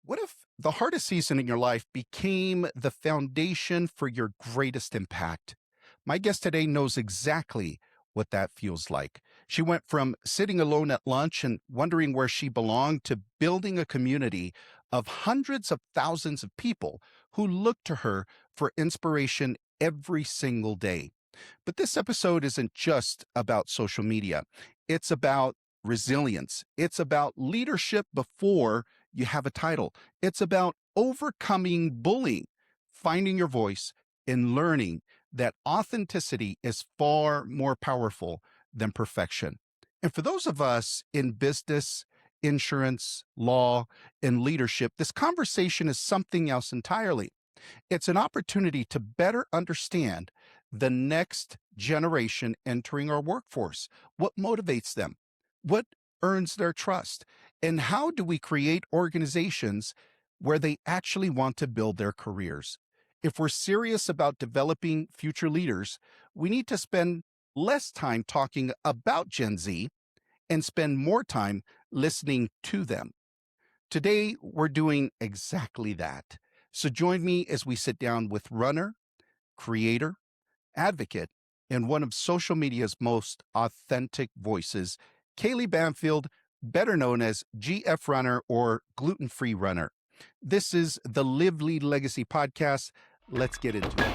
What if the hardest season in your life became the foundation for your greatest impact? My guest today knows exactly what that feels like. She went from sitting alone at lunch and wondering where she belonged to building a community of hundreds of thousands of people who look to her for inspiration every single day. But this episode isn't just about social media. It's about resilience. It's about leadership before you have a title. It's about overcoming bullying, finding your voice, and learning that authenticity is far more powerful than perfection. And for those of us in business, insurance, law, and leadership, this conversation is something else entirely. It's an opportunity to better understand the next generation entering our workforce. What motivates them? What earns their trust? And how do we create organizations where they actually want to build their careers? If we're serious about developing future leaders, we need to spend less time talking about Gen Z and spend more time listening to them. Today, we're doing exactly that. So join me as we sit down with runner, creator, advocate, and one of social media's most authentic voices, Kaylee Bamfield, better known as GF Runner or Gluten Free Runner. This is the Live Lead Legacy podcast. Let's get into it.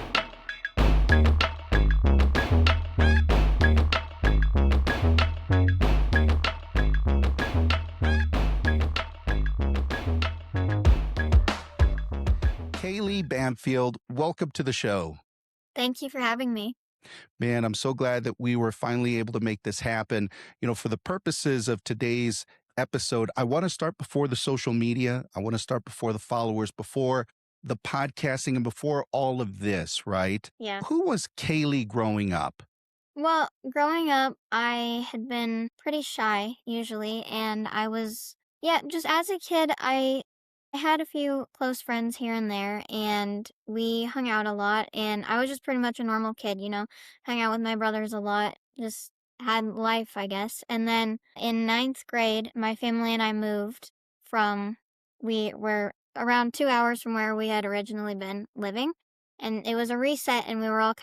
Kaylee Bamfield, welcome to the show. Thank you for having me. Man, I'm so glad that we were finally able to make this happen. For the purposes of today's episode, I want to start before the social media. I want to start before the followers, before the podcasting, and before all of this, right? Yeah. Who was Kaylee growing up? Well, growing up, I had been pretty shy usually, and just as a kid, I had a few close friends here and there, and we hung out a lot, and I was just pretty much a normal kid, hung out with my brothers a lot, just had life, I guess. And then in ninth grade, my family and I moved from, we were around 2 hours from where we had originally been living, and it was a reset, and we were all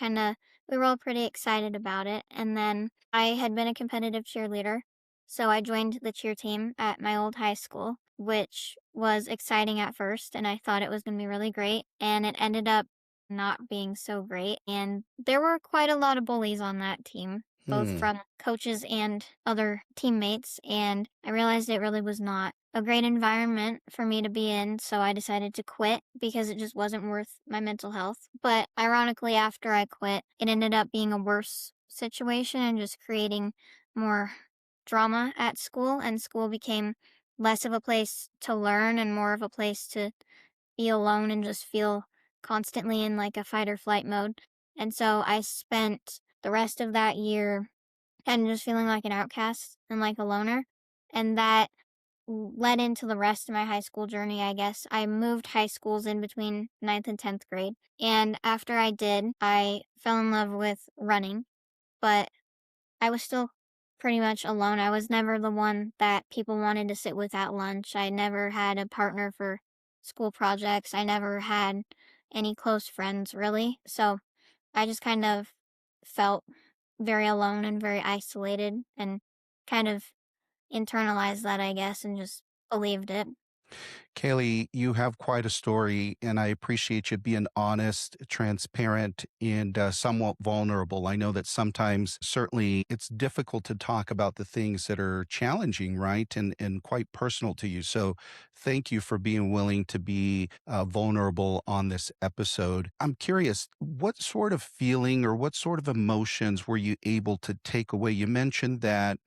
pretty excited about it. And then I had been a competitive cheerleader, so I joined the cheer team at my old high school, which was exciting at first, and I thought it was going to be really great. And it ended up not being so great. And there were quite a lot of bullies on that team, both Hmm. from coaches and other teammates. And I realized it really was not a great environment for me to be in. So I decided to quit because it just wasn't worth my mental health. But ironically, after I quit, it ended up being a worse situation and just creating more drama at school. And school became less of a place to learn and more of a place to be alone and just feel constantly in like a fight or flight mode. And so I spent the rest of that year kind of just feeling like an outcast and like a loner. And that led into the rest of my high school journey, I guess. I moved high schools in between ninth and 10th grade. And after I did, I fell in love with running, but I was still pretty much alone. I was never the one that people wanted to sit with at lunch. I never had a partner for school projects. I never had any close friends, really. So I just kind of felt very alone and very isolated and kind of internalized that, I guess, and just believed it. Kaylee, you have quite a story, and I appreciate you being honest, transparent, and somewhat vulnerable. I know that sometimes, certainly, it's difficult to talk about the things that are challenging, right? And quite personal to you. So, thank you for being willing to be vulnerable on this episode. I'm curious, what sort of feeling or what sort of emotions were you able to take away? You mentioned that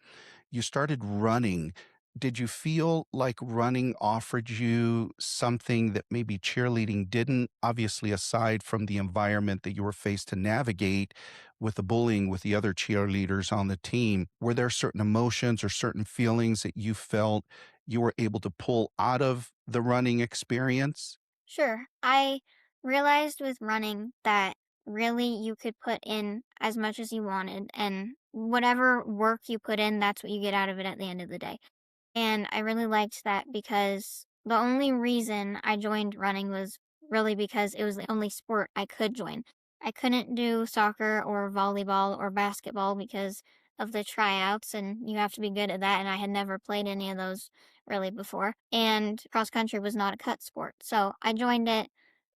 you started running. Did you feel like running offered you something that maybe cheerleading didn't? Obviously, aside from the environment that you were faced to navigate with the bullying with the other cheerleaders on the team, were there certain emotions or certain feelings that you felt you were able to pull out of the running experience? Sure. I realized with running that really you could put in as much as you wanted, and whatever work you put in, that's what you get out of it at the end of the day. And I really liked that because The only reason I joined running was really because it was the only sport I could join. I couldn't do soccer or volleyball or basketball because of the tryouts, and you have to be good at that. And I had never played any of those really before. And cross country was not a cut sport. So I joined it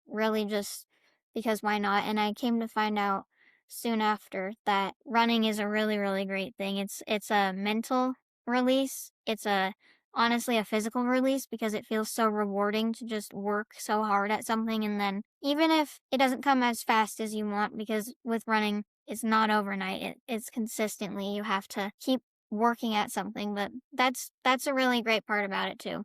really just because why not? And I came to find out soon after that running is a really, really great thing. It's a mental release. It's a honestly a physical release because it feels so rewarding to just work so hard at something, and then even if it doesn't come as fast as you want, because with running it's not overnight. It's consistently you have to keep working at something, but that's a really great part about it too.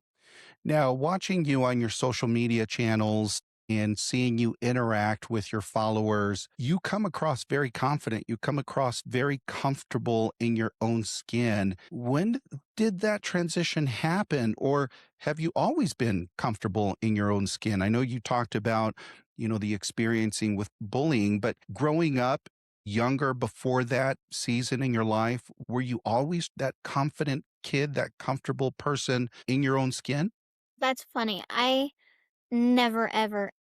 Now, watching you on your social media channels and seeing you interact with your followers, you come across very confident. You come across very comfortable in your own skin. When did that transition happen? Or have you always been comfortable in your own skin? I know you talked about, the experiencing with bullying, but growing up younger before that season in your life, were you always that confident kid, that comfortable person in your own skin? That's funny. I never, ever,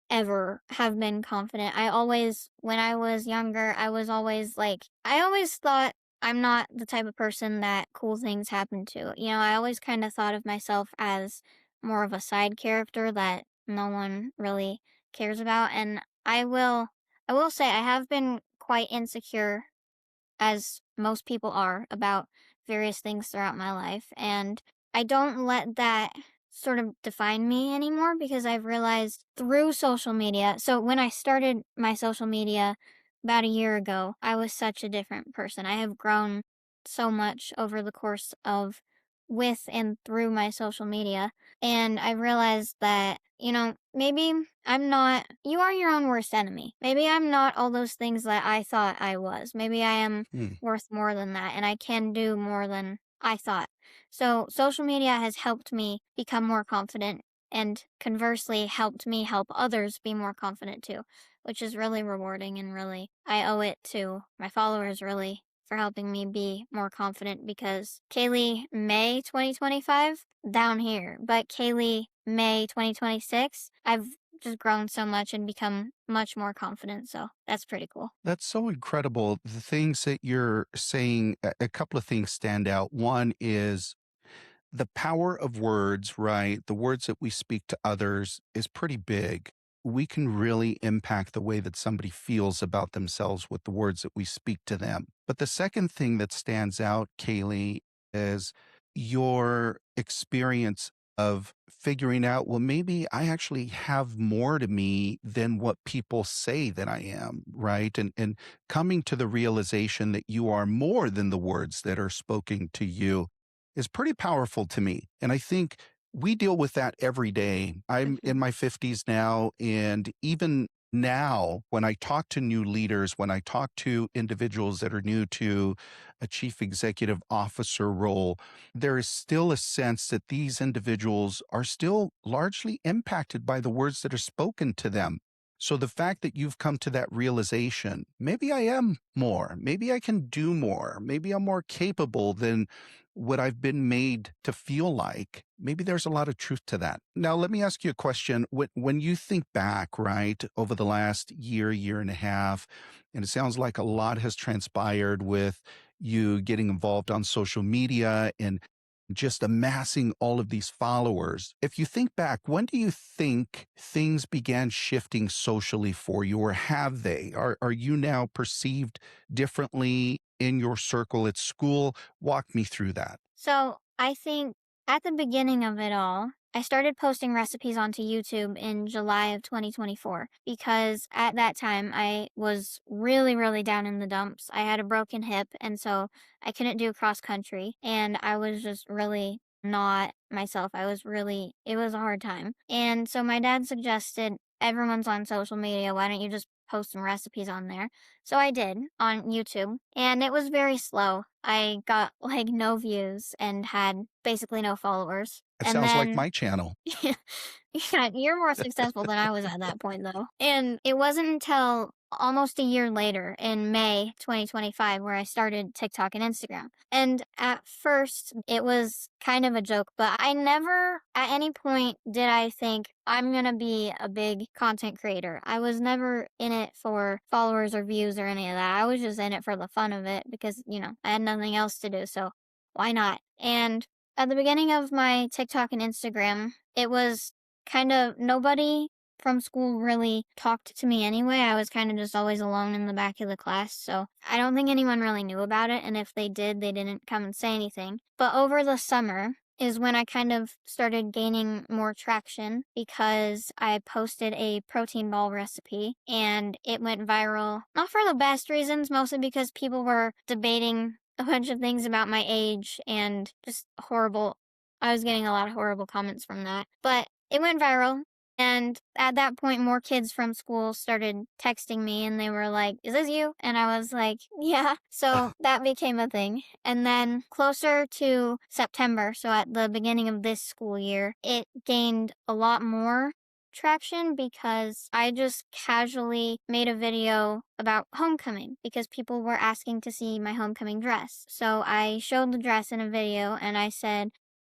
ever have been confident. I always, when I was younger, I was always like, I always thought I'm not the type of person that cool things happen to. I always kind of thought of myself as more of a side character that no one really cares about. And I will say I have been quite insecure, as most people are, about various things throughout my life. And I don't let that sort of define me anymore because I've realized through social media. So when I started my social media about a year ago, I was such a different person. I have grown so much over the course of with and through my social media. And I realized that, maybe I'm not, you are your own worst enemy. Maybe I'm not all those things that I thought I was. Maybe I am Hmm. worth more than that and I can do more than I thought. So, social media has helped me become more confident and conversely helped me help others be more confident too, which is really rewarding, and really, I owe it to my followers really for helping me be more confident because Kaylee May 2025 down here, but Kaylee May 2026, I've just grown so much and become much more confident. So that's pretty cool. That's so incredible. The things that you're saying, a couple of things stand out. One is the power of words, right? The words that we speak to others is pretty big. We can really impact the way that somebody feels about themselves with the words that we speak to them. But the second thing that stands out, Kaylee, is your experience of figuring out, well, maybe I actually have more to me than what people say that I am, right? And coming to the realization that you are more than the words that are spoken to you is pretty powerful to me. And I think we deal with that every day. I'm Mhm. in my 50s now. And even now, when I talk to new leaders, when I talk to individuals that are new to a chief executive officer role, there is still a sense that these individuals are still largely impacted by the words that are spoken to them. So the fact that you've come to that realization, maybe I am more, maybe I can do more, maybe I'm more capable than what I've been made to feel like, maybe there's a lot of truth to that. Now, let me ask you a question. When you think back, right, over the last year, year and a half, and it sounds like a lot has transpired with you getting involved on social media and just amassing all of these followers. If you think back, when do you think things began shifting socially for you, or have they? Are you now perceived differently in your circle at school? Walk me through that. So I think at the beginning of it all, I started posting recipes onto YouTube in July of 2024 because at that time I was really, really down in the dumps. I had a broken hip, and so I couldn't do cross country, and I was just really not myself. It was a hard time. And so my dad suggested, everyone's on social media. Why don't you just post some recipes on there? So I did on YouTube, and it was very slow. I got like no views and had basically no followers. It And sounds like then, my channel. yeah, you're more successful than I was at that point, though. And it wasn't until almost a year later in May 2025 where I started TikTok and Instagram. And at first, it was kind of a joke, but I never at any point did I think I'm going to be a big content creator. I was never in it for followers or views or any of that. I was just in it for the fun of it because, I had nothing else to do. So why not? And at the beginning of my TikTok and Instagram, it was kind of nobody from school really talked to me anyway. I was kind of just always alone in the back of the class. So I don't think anyone really knew about it. And if they did, they didn't come and say anything. But over the summer is when I kind of started gaining more traction because I posted a protein ball recipe and it went viral. Not for the best reasons, mostly because people were debating a bunch of things about my age and just horrible. I was getting a lot of horrible comments from that. But it went viral. And at that point, more kids from school started texting me and they were like, "Is this you?" And I was like, "Yeah." So that became a thing. And then closer to September, so at the beginning of this school year, it gained a lot more traction because I just casually made a video about homecoming because people were asking to see my homecoming dress. So I showed the dress in a video and I said,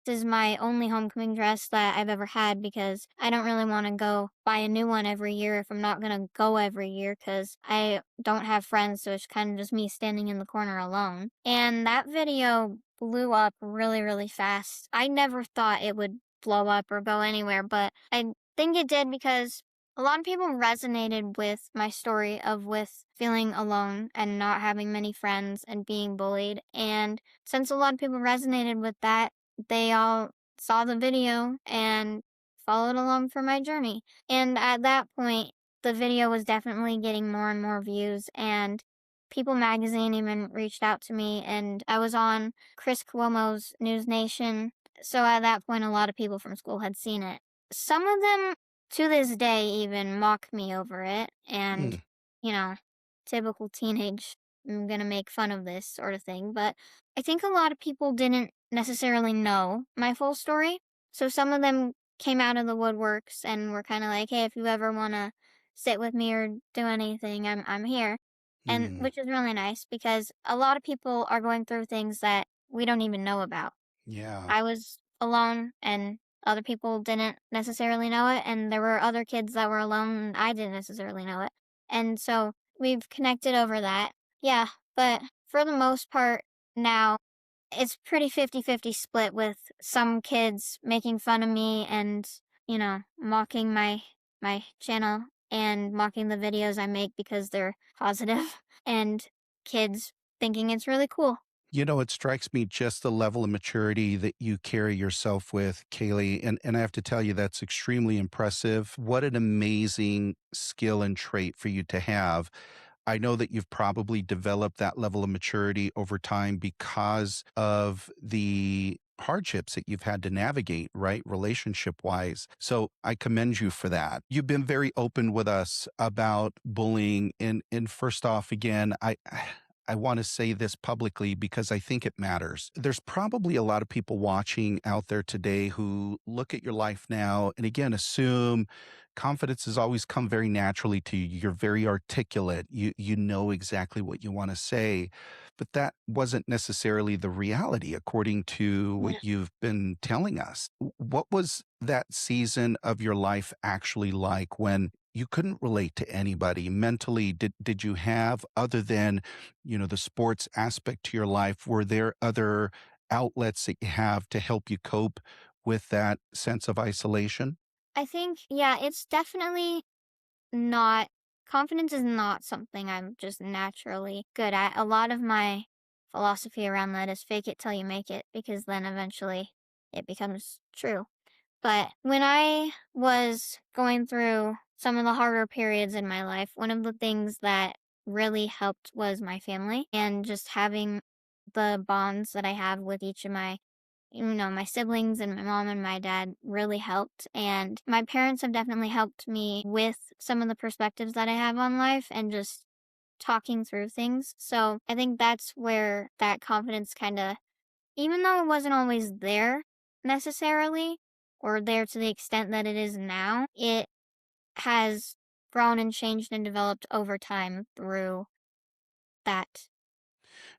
"This is my only homecoming dress that I've ever had because I don't really want to go buy a new one every year if I'm not going to go every year because I don't have friends, so it's kind of just me standing in the corner alone." And that video blew up really, really fast. I never thought it would blow up or go anywhere, but I think it did because a lot of people resonated with my story of with feeling alone and not having many friends and being bullied. And since a lot of people resonated with that, they all saw the video and followed along for my journey. And at that point, the video was definitely getting more and more views, and People Magazine even reached out to me, and I was on Chris Cuomo's News Nation. So at that point, a lot of people from school had seen it. Some of them, to this day, even mock me over it, and, Mm. you know, typical teenage, I'm gonna make fun of this sort of thing. But I think a lot of people didn't necessarily know my full story. So some of them came out of the woodworks and were kind of like, "Hey, if you ever want to sit with me or do anything, I'm here." And Mm. which is really nice because a lot of people are going through things that we don't even know about. Yeah. I was alone and other people didn't necessarily know it, and there were other kids that were alone and I didn't necessarily know it. And so we've connected over that. Yeah, but for the most part now it's pretty 50-50 split with some kids making fun of me and, mocking my channel and mocking the videos I make because they're positive and kids thinking it's really cool. It strikes me just the level of maturity that you carry yourself with, Kaylee. And I have to tell you, that's extremely impressive. What an amazing skill and trait for you to have. I know that you've probably developed that level of maturity over time because of the hardships that you've had to navigate, right? Relationship wise. So I commend you for that. You've been very open with us about bullying. And first off, again, I want to say this publicly because I think it matters. There's probably a lot of people watching out there today who look at your life now and again assume confidence has always come very naturally to you. You're very articulate. You know exactly what you want to say, but that wasn't necessarily the reality according to what Yeah. you've been telling us. What was that season of your life actually like when you couldn't relate to anybody mentally? Did you have, other than, the sports aspect to your life, were there other outlets that you have to help you cope with that sense of isolation? I think, yeah, it's definitely not, confidence is not something I'm just naturally good at. A lot of my philosophy around that is fake it till you make it because then eventually it becomes true. But when I was going through some of the harder periods in my life, one of the things that really helped was my family and just having the bonds that I have with each of my siblings and my mom and my dad really helped. And my parents have definitely helped me with some of the perspectives that I have on life and just talking through things. So I think that's where that confidence kind of, even though it wasn't always there necessarily, or there to the extent that it is now, it has grown and changed and developed over time through that.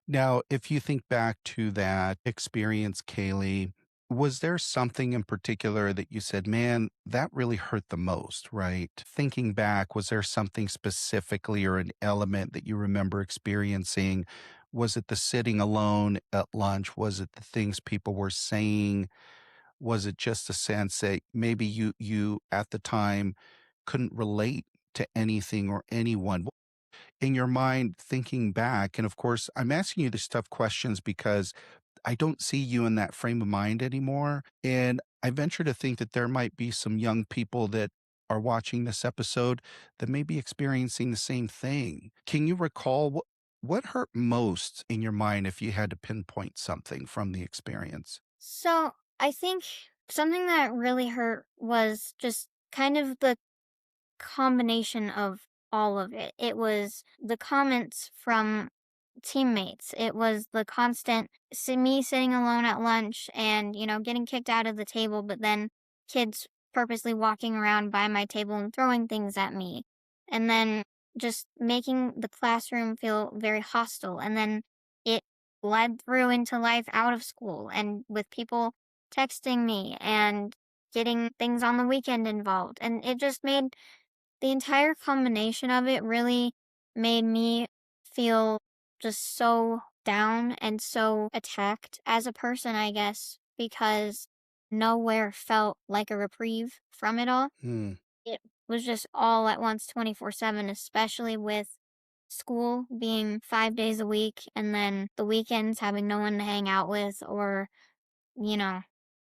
Now, if you think back to that experience, Kaylee, was there something in particular that you said, man, that really hurt the most, right? Thinking back, was there something specifically or an element that you remember experiencing? Was it the sitting alone at lunch? Was it the things people were saying? Was it just a sense that maybe you at the time couldn't relate to anything or anyone? In your mind, thinking back, and of course, I'm asking you these tough questions because I don't see you in that frame of mind anymore. And I venture to think that there might be some young people that are watching this episode that may be experiencing the same thing. Can you recall what hurt most in your mind if you had to pinpoint something from the experience? So I think something that really hurt was just kind of the combination of all of it. It was the comments from teammates. It was the constant me sitting alone at lunch and, getting kicked out of the table, but then kids purposely walking around by my table and throwing things at me. And then just making the classroom feel very hostile. And then it led through into life out of school and with people texting me and getting things on the weekend involved. And it just made the entire combination of it really made me feel just so down and so attacked as a person, I guess, because nowhere felt like a reprieve from it all. Hmm. It was just all at once 24/7, especially with school being 5 days a week and then the weekends having no one to hang out with or, you know,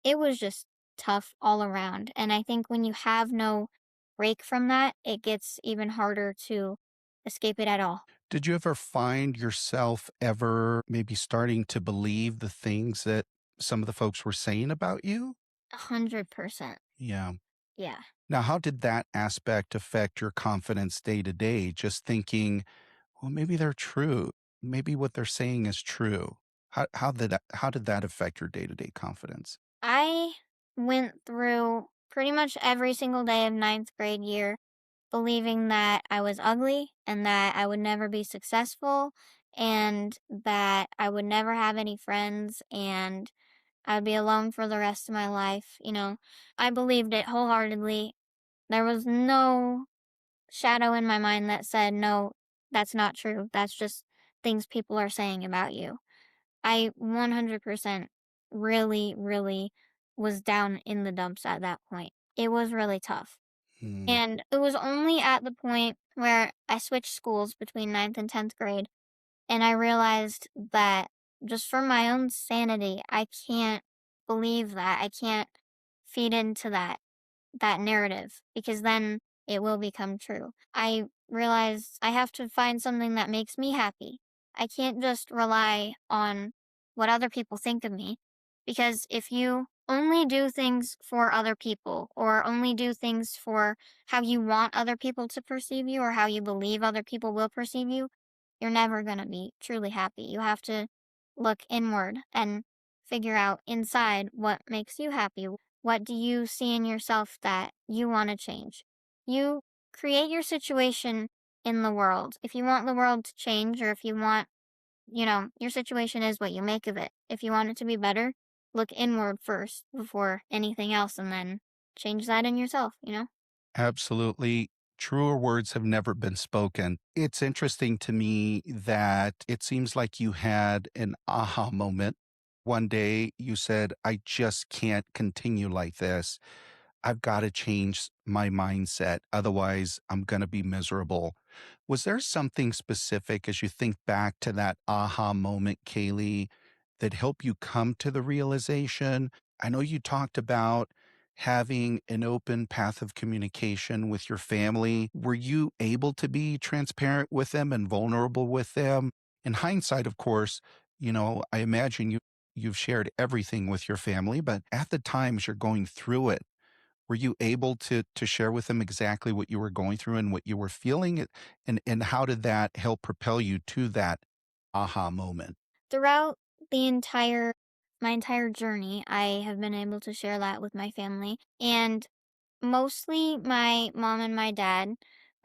it was just tough all around. And I think when you have no break from that, it gets even harder to escape it at all. Did you ever find yourself ever maybe starting to believe the things that some of the folks were saying about you? 100%. Yeah. Yeah. Now, how did that aspect affect your confidence day to day? Just thinking, well, maybe they're true. Maybe what they're saying is true. How did that affect your day to day confidence? I went through pretty much every single day of ninth grade year believing that I was ugly and that I would never be successful and that I would never have any friends and I'd be alone for the rest of my life. I believed it wholeheartedly. There was no shadow in my mind that said, no, that's not true. That's just things people are saying about you. I 100% really, really was down in the dumps at that point. It was really tough. Hmm. And it was only at the point where I switched schools between ninth and 10th grade and I realized that just for my own sanity, I can't believe that. I can't feed into that narrative because then it will become true. I realized I have to find something that makes me happy. I can't just rely on what other people think of me because if you only do things for other people or only do things for how you want other people to perceive you or how you believe other people will perceive you, you're never going to be truly happy. You have to look inward and figure out inside what makes you happy. What do you see in yourself that you want to change? You create your situation in the world. If you want the world to change, or if you want, your situation is what you make of it. If you want it to be better, look inward first before anything else and then change that in yourself. Absolutely. Truer words have never been spoken. It's interesting to me that it seems like you had an aha moment. One day you said, I just can't continue like this. I've got to change my mindset. Otherwise, I'm going to be miserable. Was there something specific as you think back to that aha moment, Kaylee, that helped you come to the realization? I know you talked about having an open path of communication with your family. Were you able to be transparent with them and vulnerable with them? In hindsight, of course, I imagine you've shared everything with your family, but at the times you're going through it, were you able to share with them exactly what you were going through and what you were feeling? And how did that help propel you to that aha moment? Throughout the entire my entire journey, I have been able to share that with my family and mostly my mom and my dad.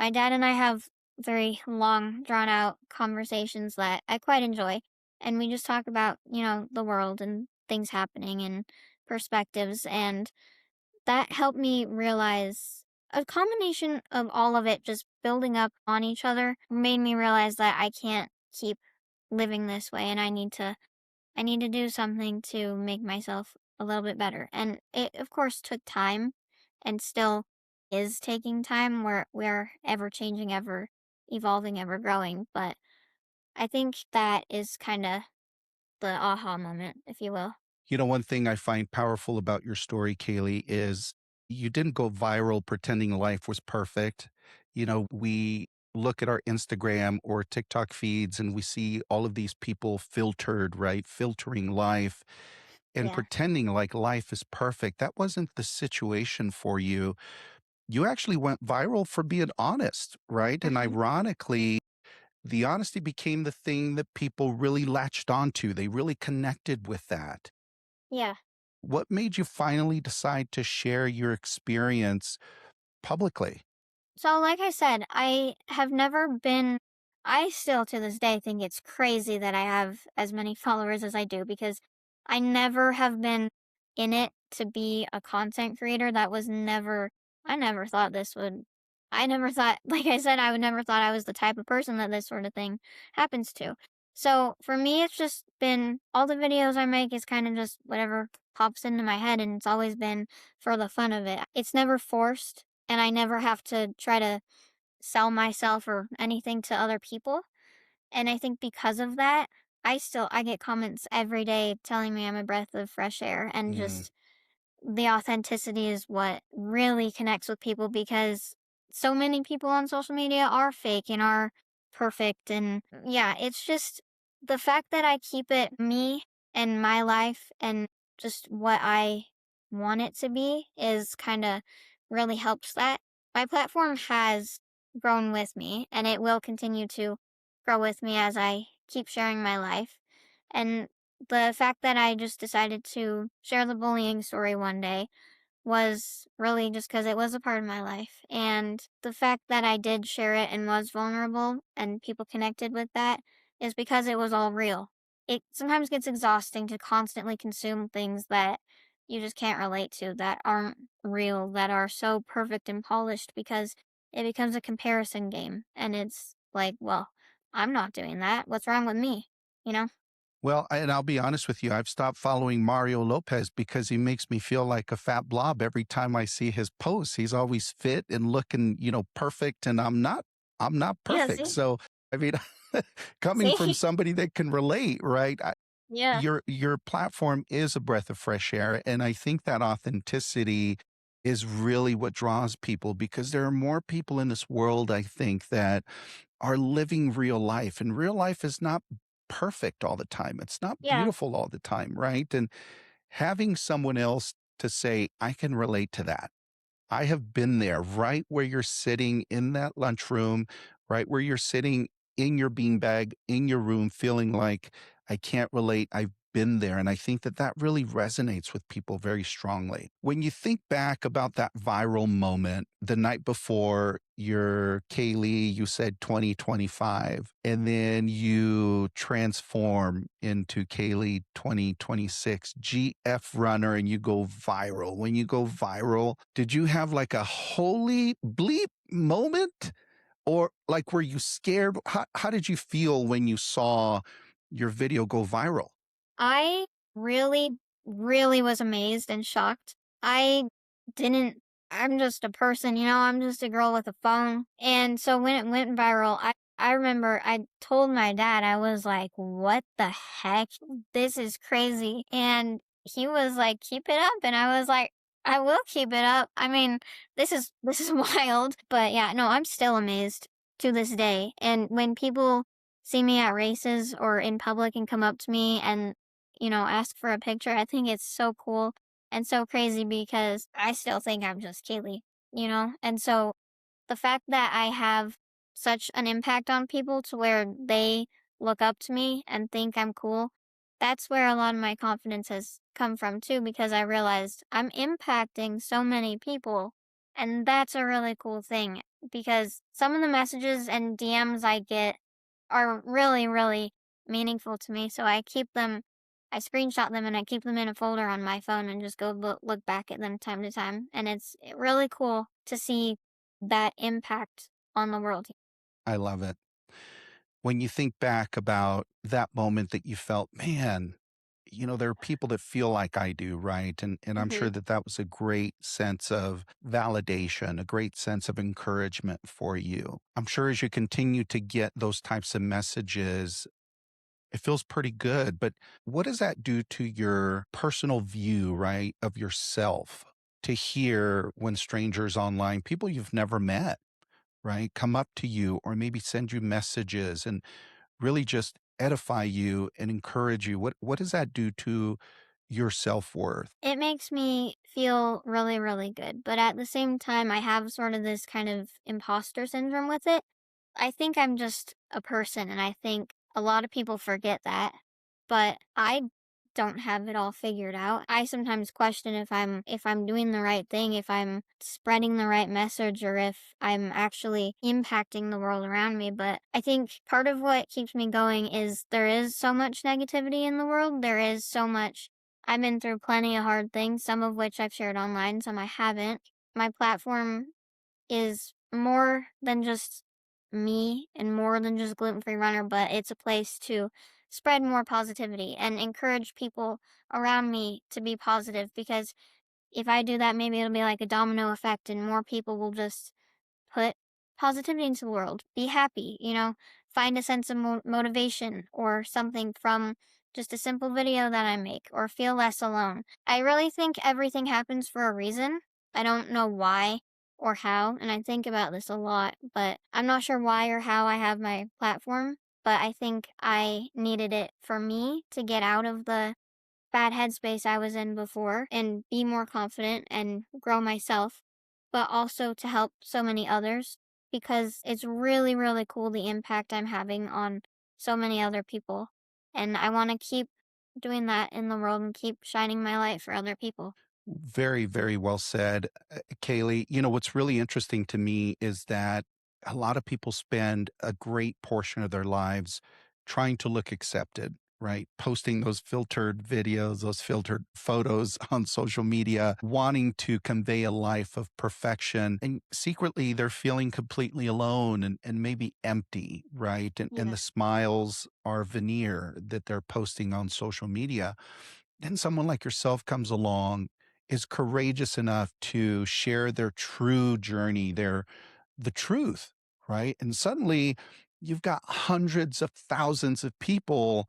My dad and I have very long, drawn out conversations that I quite enjoy. And we just talk about, the world and things happening and perspectives. And that helped me realize a combination of all of it just building up on each other made me realize that I can't keep living this way and I need to do something to make myself a little bit better. And it of course took time and still is taking time. We're ever changing, ever evolving, ever growing. But I think that is kind of the aha moment, if you will. One thing I find powerful about your story, Kaylee, is you didn't go viral pretending life was perfect. We look at our Instagram or TikTok feeds and we see all of these people filtered, right? Filtering life and Yeah. pretending like life is perfect. That wasn't the situation for you. You actually went viral for being honest, right? And Hmm. ironically, the honesty became the thing that people really latched onto. They really connected with that. Yeah. What made you finally decide to share your experience publicly? So, like I said, I still to this day think it's crazy that I have as many followers as I do because I never have been in it to be a content creator. I never thought I never thought, like I said, I would never thought I was the type of person that this sort of thing happens to. So, for me, it's just been all the videos I make is kind of just whatever pops into my head, and it's always been for the fun of it. It's never forced and I never have to try to sell myself or anything to other people. And I think because of that, I get comments every day telling me I'm a breath of fresh air and Mm. just the authenticity is what really connects with people because so many people on social media are fake and are perfect. And yeah, it's just the fact that I keep it me and my life and just what I want it to be is kind of really helps that. My platform has grown with me and it will continue to grow with me as I keep sharing my life. And the fact that I just decided to share the bullying story one day was really just because it was a part of my life. And the fact that I did share it and was vulnerable and people connected with that is because it was all real. It sometimes gets exhausting to constantly consume things that you just can't relate to, that aren't real, that are so perfect and polished because it becomes a comparison game. And it's like, well, I'm not doing that. What's wrong with me? You know? Well, and I'll be honest with you, I've stopped following Mario Lopez because he makes me feel like a fat blob every time I see his posts. He's always fit and looking, perfect, and I'm not Yeah, perfect. So, I mean, coming from see? somebody that can relate, right? Yeah. Your platform is a breath of fresh air, and I think that authenticity is really what draws people because there are more people in this world, I think, that are living real life, and real life is not perfect all the time. It's not Yeah. beautiful all the time, right? And having someone else to say, I can relate to that. I have been there right where you're sitting in that lunchroom, right where you're sitting in your beanbag in your room, feeling like I can't relate. I've been there. And I think that that really resonates with people very strongly. When you think back about that viral moment the night before your Kaylee, you said 2025, and then you transform into Kaylee 2026 GF runner and you go viral. When you go viral, did you have like a holy bleep moment? Or like, were you scared? How did you feel when you saw your video go viral? I really, really was amazed and shocked. I didn't, I'm just a person, I'm just a girl with a phone. And so when it went viral, I remember I told my dad, I was like, what the heck? This is crazy. And he was like, keep it up. And I was like, I will keep it up. I mean, this is wild. But yeah, no, I'm still amazed to this day. And when people see me at races or in public and come up to me and ask for a picture. I think it's so cool and so crazy because I still think I'm just Kaylee. And so the fact that I have such an impact on people to where they look up to me and think I'm cool, that's where a lot of my confidence has come from too, because I realized I'm impacting so many people And that's a really cool thing because some of the messages and DMs I get are really, really meaningful to me. So I keep them, I screenshot them and I keep them in a folder on my phone and just go look back at them time to time. And it's really cool to see that impact on the world. I love it. When you think back about that moment that you felt, man, there are people that feel like I do, right? And I'm Hmm. sure that that was a great sense of validation, a great sense of encouragement for you. I'm sure as you continue to get those types of messages, it feels pretty good. But what does that do to your personal view, right, of yourself to hear when strangers online, people you've never met, right, come up to you or maybe send you messages and really just edify you and encourage you? What does that do to your self-worth? It makes me feel really, really good. But at the same time, I have sort of this kind of imposter syndrome with it. I think I'm just a person, and I think a lot of people forget that. But I don't have it all figured out. I sometimes question if I'm doing the right thing, if I'm spreading the right message, or if I'm actually impacting the world around me. But I think part of what keeps me going is there is so much negativity in the world. There is so much. I've been through plenty of hard things, some of which I've shared online, some I haven't. My platform is more than just me and more than just gluten free runner, but it's a place to spread more positivity and encourage people around me to be positive because if I do that, maybe it'll be like a domino effect and more people will just put positivity into the world. Be happy, find a sense of motivation or something from just a simple video that I make or feel less alone. I really think everything happens for a reason. I don't know why or how, and I think about this a lot, but I'm not sure why or how I have my platform. But I think I needed it for me to get out of the bad headspace I was in before and be more confident and grow myself, but also to help so many others because it's really, really cool the impact I'm having on so many other people. And I want to keep doing that in the world and keep shining my light for other people. Very, very well said, Kaylee. What's really interesting to me is that a lot of people spend a great portion of their lives trying to look accepted, right? Posting those filtered videos, those filtered photos on social media, wanting to convey a life of perfection. And secretly, they're feeling completely alone and maybe empty, right? And Yeah. the smiles are veneer that they're posting on social media. Then someone like yourself comes along, is courageous enough to share their true journey, the truth, right? And suddenly you've got hundreds of thousands of people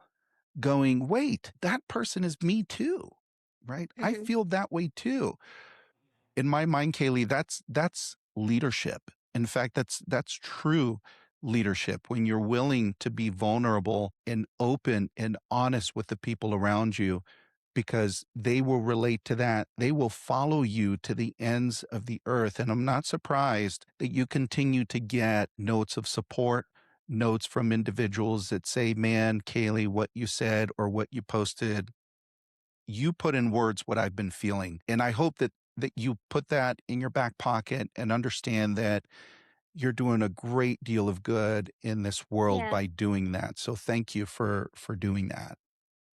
going, wait, that person is me too, right? I Hmm. feel that way too. In my mind, Kaylee, that's leadership. In fact, that's true leadership when you're willing to be vulnerable and open and honest with the people around you because they will relate to that. They will follow you to the ends of the earth. And I'm not surprised that you continue to get notes of support, notes from individuals that say, man, Kaylee, what you said or what you posted, you put in words what I've been feeling. And I hope that you put that in your back pocket and understand that you're doing a great deal of good in this world Yeah. by doing that. So thank you for doing that.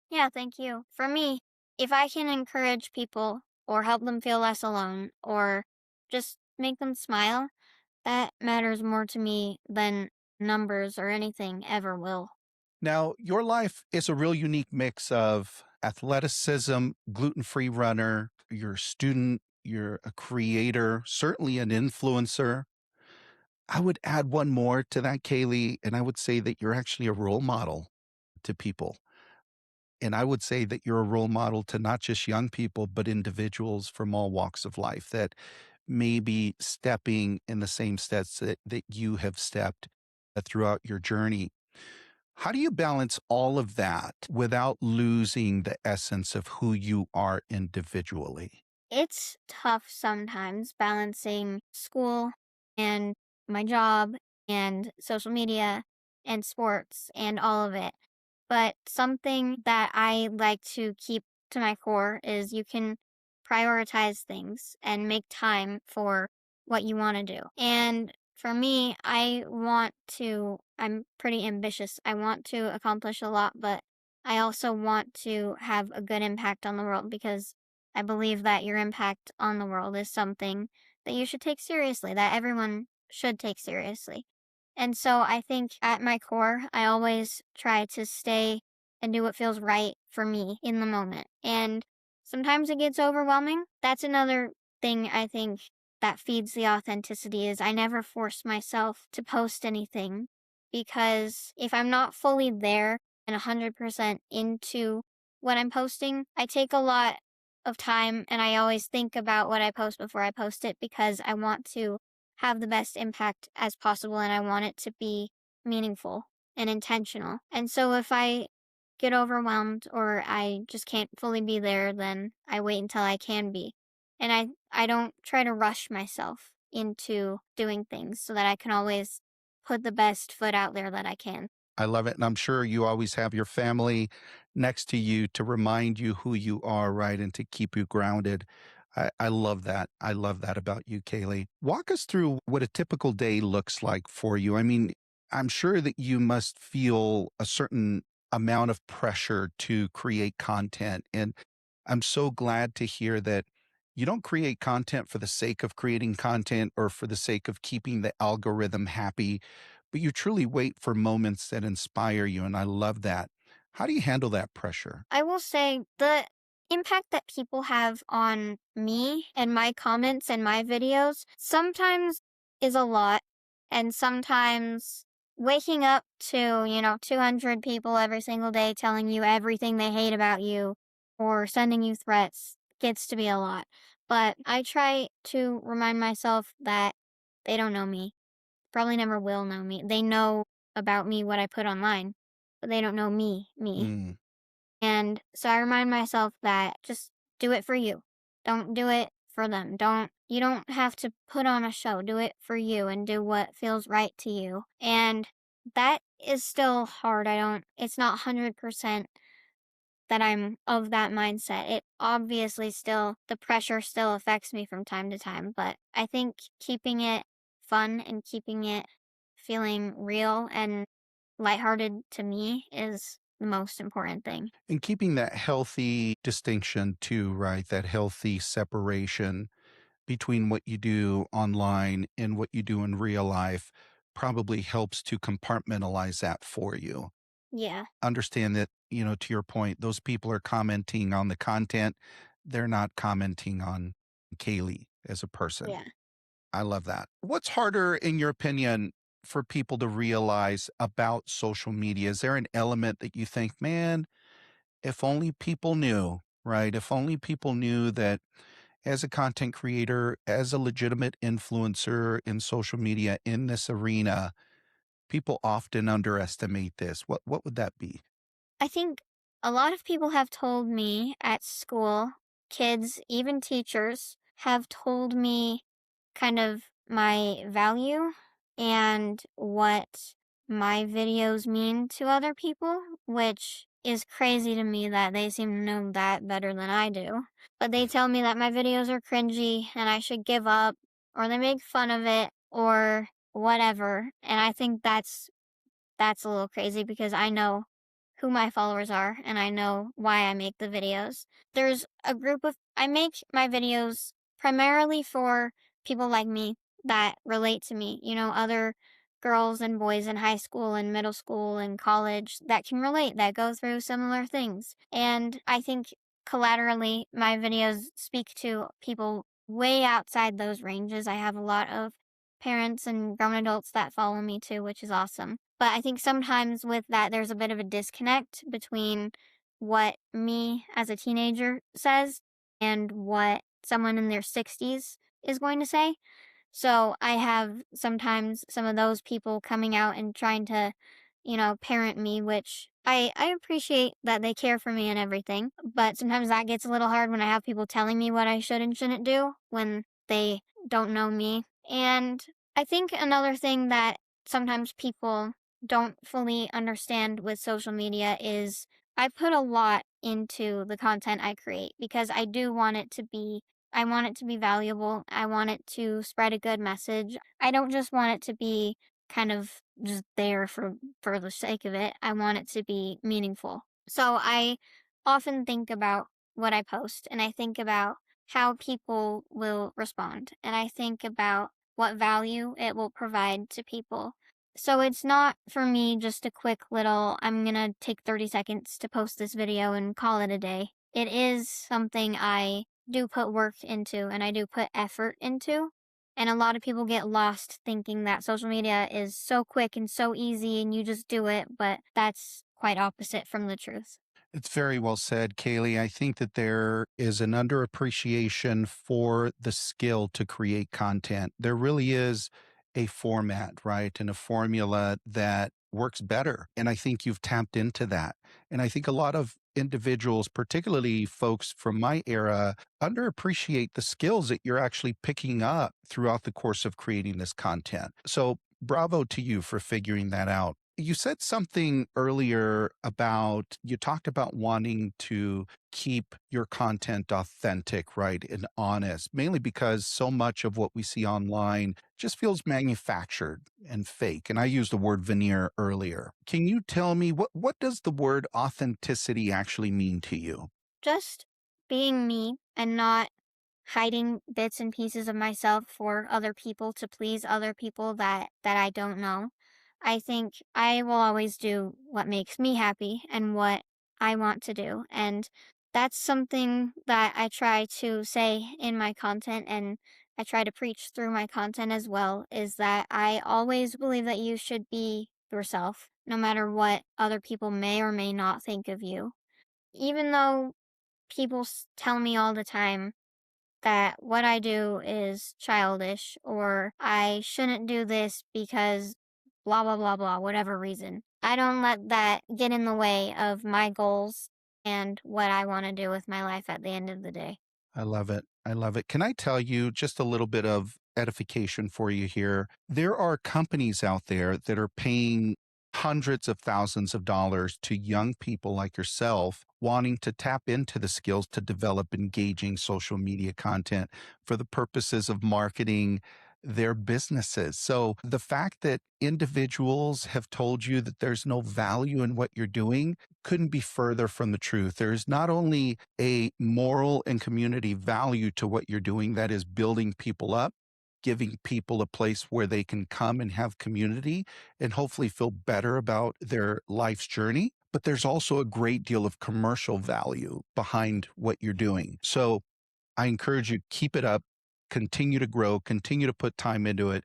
Yeah, thank you. For me, if I can encourage people or help them feel less alone or just make them smile, that matters more to me than numbers or anything ever will. Now, your life is a real unique mix of athleticism, gluten-free runner, you're a student, you're a creator, certainly an influencer. I would add one more to that, Kaylee, and I would say that you're actually a role model to people. And I would say that you're a role model to not just young people, but individuals from all walks of life that may be stepping in the same steps that you have stepped throughout your journey. How do you balance all of that without losing the essence of who you are individually? It's tough sometimes balancing school and my job and social media and sports and all of it. But something that I like to keep to my core is you can prioritize things and make time for what you want to do. And for me, I'm pretty ambitious. I want to accomplish a lot, but I also want to have a good impact on the world because I believe that your impact on the world is something that you should take seriously, that everyone should take seriously. And so I think at my core, I always try to stay and do what feels right for me in the moment. And sometimes it gets overwhelming. That's another thing I think that feeds the authenticity is I never force myself to post anything because if I'm not fully there and 100% into what I'm posting, I take a lot of time and I always think about what I post before I post it because I want to have the best impact as possible and I want it to be meaningful and intentional. And so if I get overwhelmed or I just can't fully be there, then I wait until I can be. And I don't try to rush myself into doing things so that I can always put the best foot out there that I can. I love it. And I'm sure you always have your family next to you to remind you who you are, right? And to keep you grounded. I love that. I love that about you, Kaylee. Walk us through what a typical day looks like for you. I mean, I'm sure that you must feel a certain amount of pressure to create content. And I'm so glad to hear that you don't create content for the sake of creating content or for the sake of keeping the algorithm happy, but you truly wait for moments that inspire you. And I love that. How do you handle that pressure? I will say the impact that people have on me and my comments and my videos sometimes is a lot. And sometimes waking up to, 200 people every single day telling you everything they hate about you or sending you threats gets to be a lot. But I try to remind myself that they don't know me, probably never will know me. They know about me what I put online, but they don't know me. Mm. And so I remind myself that just do it for you. Don't do it for them. You don't have to put on a show. Do it for you and do what feels right to you. And that is still hard. It's not 100% that I'm of that mindset. It obviously still, the pressure still affects me from time to time, but I think keeping it fun and keeping it feeling real and lighthearted to me is the most important thing. And keeping that healthy distinction too, right? That healthy separation between what you do online and what you do in real life probably helps to compartmentalize that for you. Yeah, Understand that, to your point, those people are commenting on the content. They're not commenting on Kaylee as a person. yeah. I love that. What's harder, in your opinion, for people to realize about social media? Is there an element that you think, man, if only people knew, right? If only people knew that as a content creator, as a legitimate influencer in social media in this arena, people often underestimate this. What would that be? I think a lot of people have told me at school, kids, even teachers, have told me kind of my value and what my videos mean to other people, which is crazy to me that they seem to know that better than I do. But they tell me that my videos are cringy and I should give up, or they make fun of it, or whatever. And I think that's a little crazy because I know who my followers are and I know why I make the videos. I make my videos primarily for people like me that relate to me, other girls and boys in high school and middle school and college that can relate, that go through similar things. And I think collaterally, my videos speak to people way outside those ranges. I have a lot of parents and grown adults that follow me too, which is awesome. But I think sometimes with that, there's a bit of a disconnect between what me as a teenager says and what someone in their 60s is going to say. So I have sometimes some of those people coming out and trying to, parent me, which I appreciate that they care for me and everything. But sometimes that gets a little hard when I have people telling me what I should and shouldn't do when they don't know me. And I think another thing that sometimes people don't fully understand with social media is I put a lot into the content I create because I do want it to be I want it to be valuable. I want it to spread a good message. I don't just want it to be kind of just there for the sake of it. I want it to be meaningful. So I often think about what I post, and I think about how people will respond, and I think about what value it will provide to people. So it's not for me just a quick little, I'm gonna take 30 seconds to post this video and call it a day. It is something I do put work into and I do put effort into. And a lot of people get lost thinking that social media is so quick and so easy and you just do it, but that's quite opposite from the truth. It's very well said, Kaylee. I think that there is an underappreciation for the skill to create content. There really is a format, right? And a formula that works better. And I think you've tapped into that. And I think a lot of individuals, particularly folks from my era, underappreciate the skills that you're actually picking up throughout the course of creating this content. So, bravo to you for figuring that out. You said something earlier about you talked about wanting to keep your content authentic, right? And honest, mainly because so much of what we see online just feels manufactured and fake. And I used the word veneer earlier. Can you tell me what does the word authenticity actually mean to you? Just being me and not hiding bits and pieces of myself for other people to please other people that I don't know. I think I will always do what makes me happy and what I want to do. And that's something that I try to say in my content and I try to preach through my content as well is that I always believe that you should be yourself no matter what other people may or may not think of you. Even though people tell me all the time that what I do is childish or I shouldn't do this because blah, blah, blah, blah, whatever reason. I don't let that get in the way of my goals and what I want to do with my life at the end of the day. I love it. I love it. Can I tell you just a little bit of edification for you here? There are companies out there that are paying hundreds of thousands of dollars to young people like yourself wanting to tap into the skills to develop engaging social media content for the purposes of marketing their businesses. So the fact that individuals have told you that there's no value in what you're doing couldn't be further from the truth. There's not only a moral and community value to what you're doing that is building people up, giving people a place where they can come and have community and hopefully feel better about their life's journey. But there's also a great deal of commercial value behind what you're doing. So I encourage you, keep it up, continue to grow, continue to put time into it.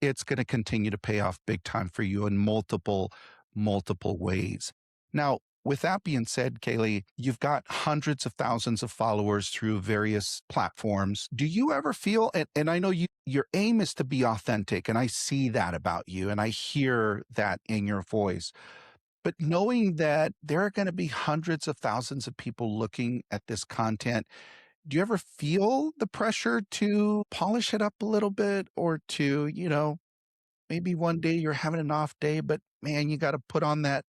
It's going to continue to pay off big time for you in multiple ways. Now, with that being said, Kaylee, you've got hundreds of thousands of followers through various platforms. Do you ever feel, and I know your aim is to be authentic, and I see that about you, and I hear that in your voice. But knowing that there are going to be hundreds of thousands of people looking at this content, do you ever feel the pressure to polish it up a little bit or to, maybe one day you're having an off day, but man, you got to put on that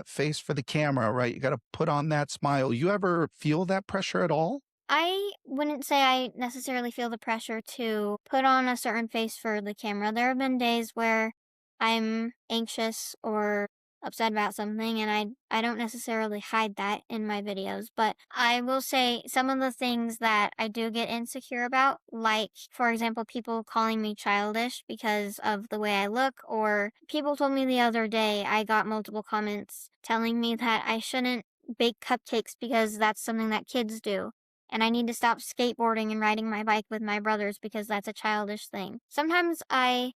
face for the camera, right? You got to put on that smile. You ever feel that pressure at all? I wouldn't say I necessarily feel the pressure to put on a certain face for the camera. There have been days where I'm anxious or upset about something and I don't necessarily hide that in my videos, but I will say some of the things that I do get insecure about, like for example, people calling me childish because of the way I look, or people told me the other day I got multiple comments telling me that I shouldn't bake cupcakes because that's something that kids do and I need to stop skateboarding and riding my bike with my brothers because that's a childish thing. Sometimes I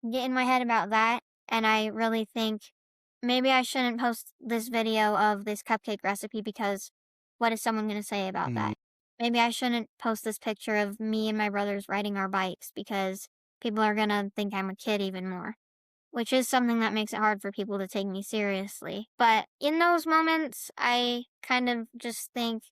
get in my head about that and I really think maybe I shouldn't post this video of this cupcake recipe because what is someone going to say about Mm, that? Maybe I shouldn't post this picture of me and my brothers riding our bikes because people are going to think I'm a kid even more, which is something that makes it hard for people to take me seriously. But in those moments, I kind of just think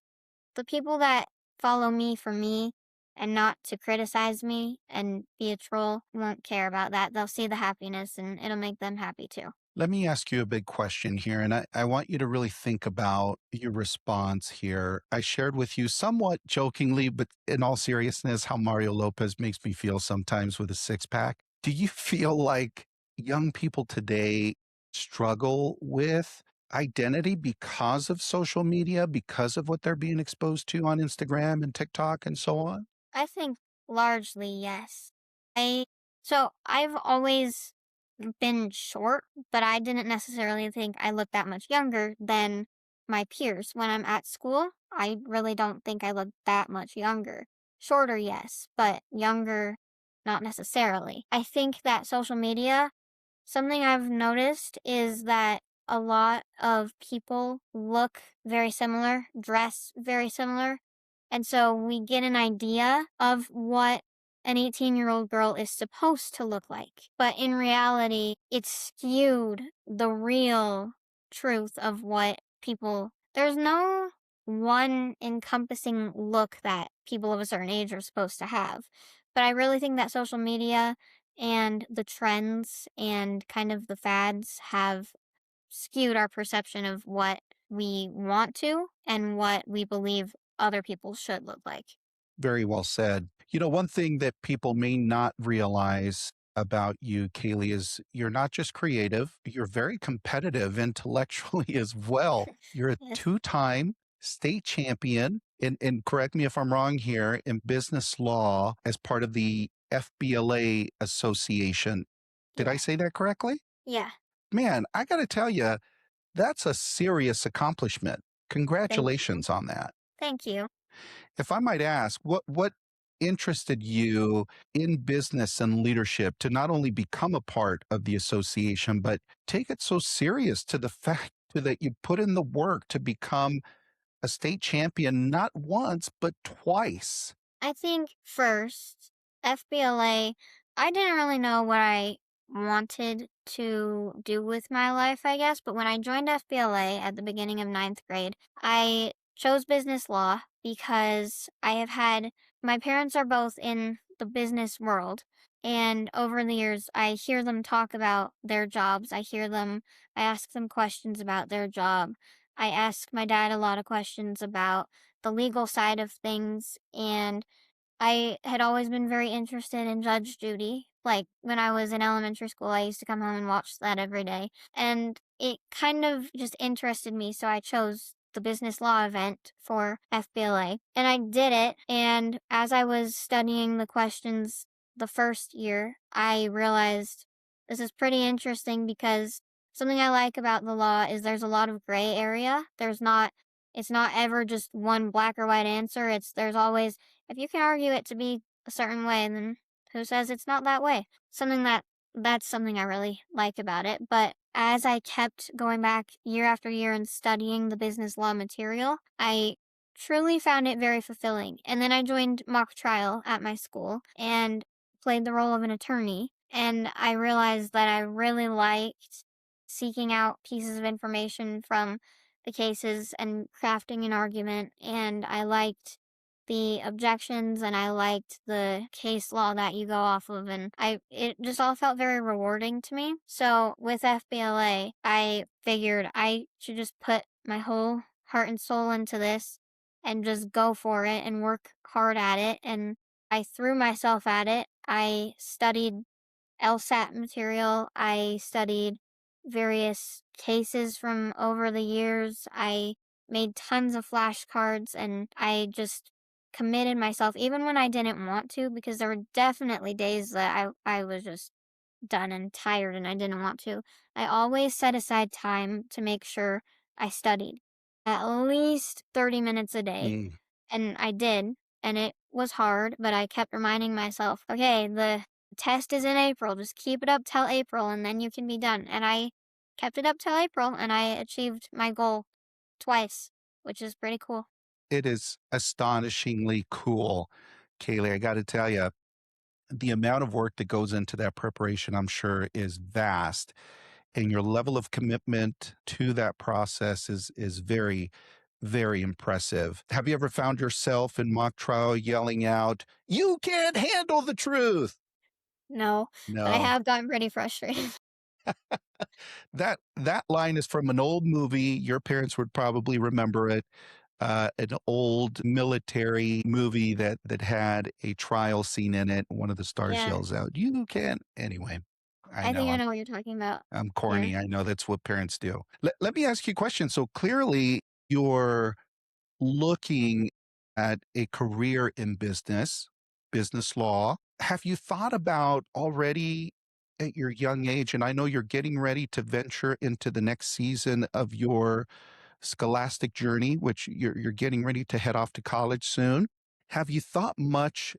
the people that follow me for me and not to criticize me and be a troll won't care about that. They'll see the happiness and it'll make them happy too. Let me ask you a big question here, and I want you to really think about your response here. I shared with you somewhat jokingly, but in all seriousness, how Mario Lopez makes me feel sometimes with a six pack. Do you feel like young people today struggle with identity because of social media, because of what they're being exposed to on Instagram and TikTok and so on? I think largely yes. I I've always been short, but I didn't necessarily think I looked that much younger than my peers. When I'm at school, I really don't think I look that much younger. Shorter, yes, but younger, not necessarily. I think that social media, something I've noticed is that a lot of people look very similar, dress very similar, and so we get an idea of what an 18-year-old girl is supposed to look like. But in reality, it's skewed the real truth of what people, there's no one encompassing look that people of a certain age are supposed to have. But I really think that social media and the trends and kind of the fads have skewed our perception of what we want to and what we believe other people should look like. Very well said. One thing that people may not realize about you, Kaylee, is you're not just creative, you're very competitive intellectually as well. You're a Yes. two-time state champion, and correct me if I'm wrong here, in business law as part of the FBLA Association. Did I Yeah. say that correctly? Yeah. Man, I got to tell you, that's a serious accomplishment. Thank you. Congratulations on that. Thank you. If I might ask, what interested you in business and leadership to not only become a part of the association, but take it so serious to the fact that you put in the work to become a state champion not once, but twice? I think first, FBLA, I didn't really know what I wanted to do with my life, I guess. But when I joined FBLA at the beginning of ninth grade, I chose business law because I have had, my parents are both in the business world. And over the years, I hear them talk about their jobs. I ask them questions about their job. I ask my dad a lot of questions about the legal side of things, and I had always been very interested in Judge Judy. Like when I was in elementary school, I used to come home and watch that every day. And it kind of just interested me. So I chose the business law event for FBLA. And I did it. And as I was studying the questions the first year, I realized this is pretty interesting because something I like about the law is there's a lot of gray area. It's not ever just one black or white answer. There's always, if you can argue it to be a certain way, then who says it's not that way? That's something I really like about it. But as I kept going back year after year and studying the business law material, I truly found it very fulfilling. And then I joined mock trial at my school and played the role of an attorney. And I realized that I really liked seeking out pieces of information from the cases and crafting an argument. And I liked the objections and I liked the case law that you go off of, and it just all felt very rewarding to me. So with FBLA, I figured I should just put my whole heart and soul into this and just go for it and work hard at it, and I threw myself at it. I studied LSAT material. I studied various cases from over the years. I made tons of flashcards and I just committed myself even when I didn't want to, because there were definitely days that I was just done and tired and I didn't want to. I always set aside time to make sure I studied at least 30 minutes a day. Mm. And I did. And it was hard, but I kept reminding myself, okay, the test is in April. Just keep it up till April and then you can be done. And I kept it up till April and I achieved my goal twice, which is pretty cool. It is astonishingly cool, Kaylee. I got to tell you, the amount of work that goes into that preparation, I'm sure, is vast. And your level of commitment to that process is very, Very impressive. Have you ever found yourself in mock trial yelling out, "You can't handle the truth"? No, but I No. have gotten pretty frustrated. That line is from an old movie. Your parents would probably remember it. An old military movie that had a trial scene in it. One of the stars Yeah, yells out, "You can't." Anyway, I I think know I know what you're talking about. I'm Yeah. corny. I know that's what parents do. Let me ask you a question. So clearly, you're looking at a career in business law. Have you thought about already at your young age? And I know you're getting ready to venture into the next season of your scholastic journey, which you're getting ready to head off to college soon. Have you thought much,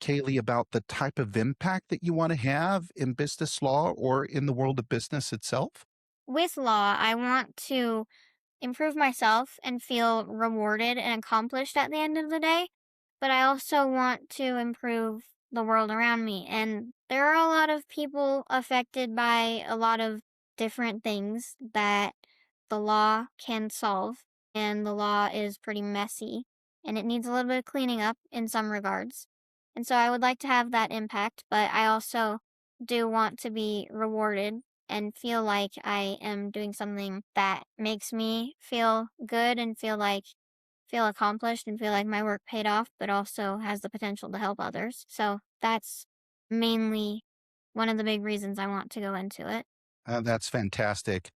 Kaylee, about the type of impact that you want to have in business law or in the world of business itself? With law, I want to improve myself and feel rewarded and accomplished at the end of the day. But I also want to improve the world around me. And there are a lot of people affected by a lot of different things that the law can solve. And the law is pretty messy and it needs a little bit of cleaning up in some regards. And so I would like to have that impact, but I also do want to be rewarded and feel like I am doing something that makes me feel good and feel accomplished and feel like my work paid off, but also has the potential to help others. So that's mainly one of the big reasons I want to go into it. That's fantastic.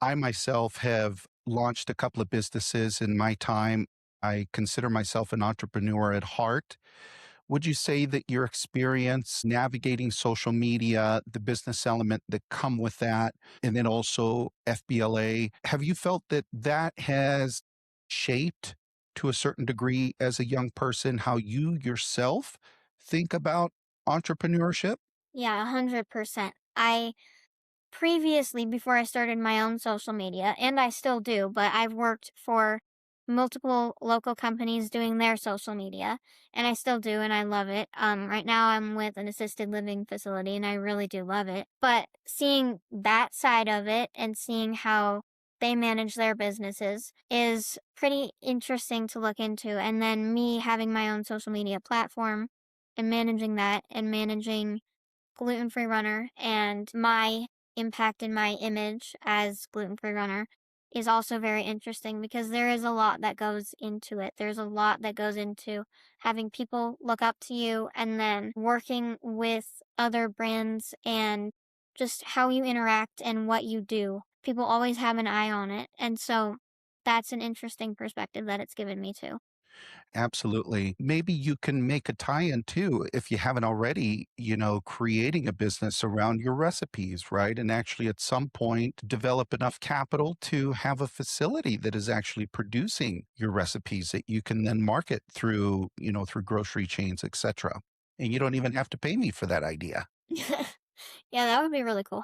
I myself have launched a couple of businesses in my time. I consider myself an entrepreneur at heart. Would you say that your experience navigating social media, the business element that come with that, and then also FBLA, have you felt that that has shaped to a certain degree as a young person how you yourself think about entrepreneurship? Yeah, 100%. I previously, before I started my own social media, and I still do, but I've worked for multiple local companies doing their social media, and I still do, and I love it. Right now I'm with an assisted living facility, and I really do love it. But seeing that side of it and seeing how they manage their businesses is pretty interesting to look into. And then me having my own social media platform and managing that and managing Gluten Free Runner and my impact in my image as gluten free runner is also very interesting because there is a lot that goes into it. There's a lot that goes into having people look up to you and then working with other brands and just how you interact and what you do. People always have an eye on it. And so that's an interesting perspective that it's given me too. Absolutely. Maybe you can make a tie-in too, if you haven't already, creating a business around your recipes, right? And actually at some point develop enough capital to have a facility that is actually producing your recipes that you can then market through grocery chains, etc. And you don't even have to pay me for that idea. Yeah, that would be really cool.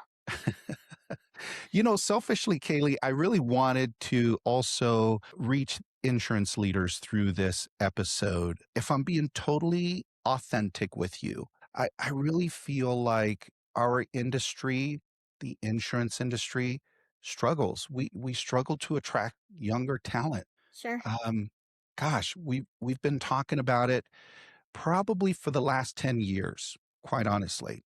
Selfishly, Kaylee, I really wanted to also reach insurance leaders through this episode. If I'm being totally authentic with you, I really feel like our industry, the insurance industry, struggles. We struggle to attract younger talent. Sure. Um, gosh, we've been talking about it probably for the last 10 years, quite honestly.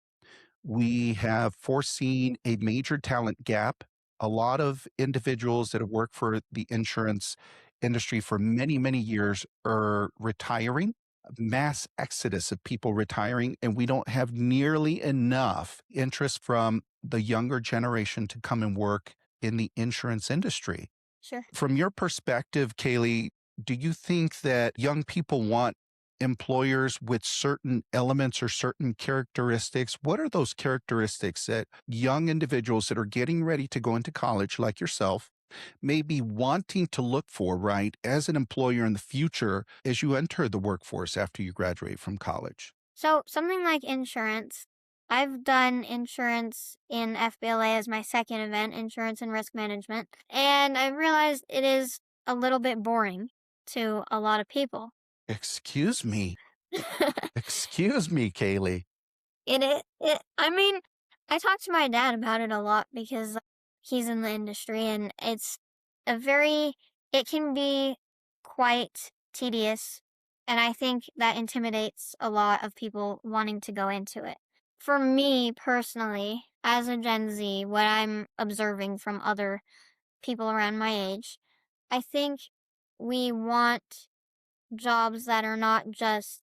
We have foreseen a major talent gap. A lot of individuals that have worked for the insurance industry for many, many years are retiring, mass exodus of people retiring, and we don't have nearly enough interest from the younger generation to come and work in the insurance industry. Sure. From your perspective, Kaylee, do you think that young people want employers with certain elements or certain characteristics? What are those characteristics that young individuals that are getting ready to go into college, like yourself, may be wanting to look for, right, as an employer in the future as you enter the workforce after you graduate from college? So, something like insurance, I've done insurance in FBLA as my second event, insurance and risk management, and I realized it is a little bit boring to a lot of people. Excuse me. Excuse me, Kaylee. I mean, I talk to my dad about it a lot because he's in the industry and it's a very It can be quite tedious, and I think that intimidates a lot of people wanting to go into it. For me personally, as a Gen Z, what I'm observing from other people around my age, I think we want jobs that are not just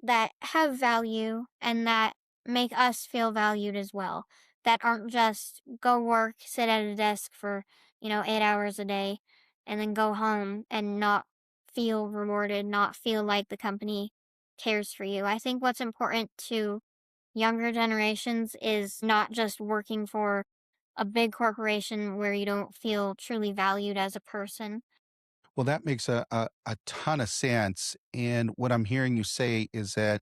that have value and that make us feel valued as well. That aren't just go work, sit at a desk for, 8 hours a day and then go home and not feel rewarded, not feel like the company cares for you. I think what's important to younger generations is not just working for a big corporation where you don't feel truly valued as a person. Well, that makes a ton of sense. And what I'm hearing you say is that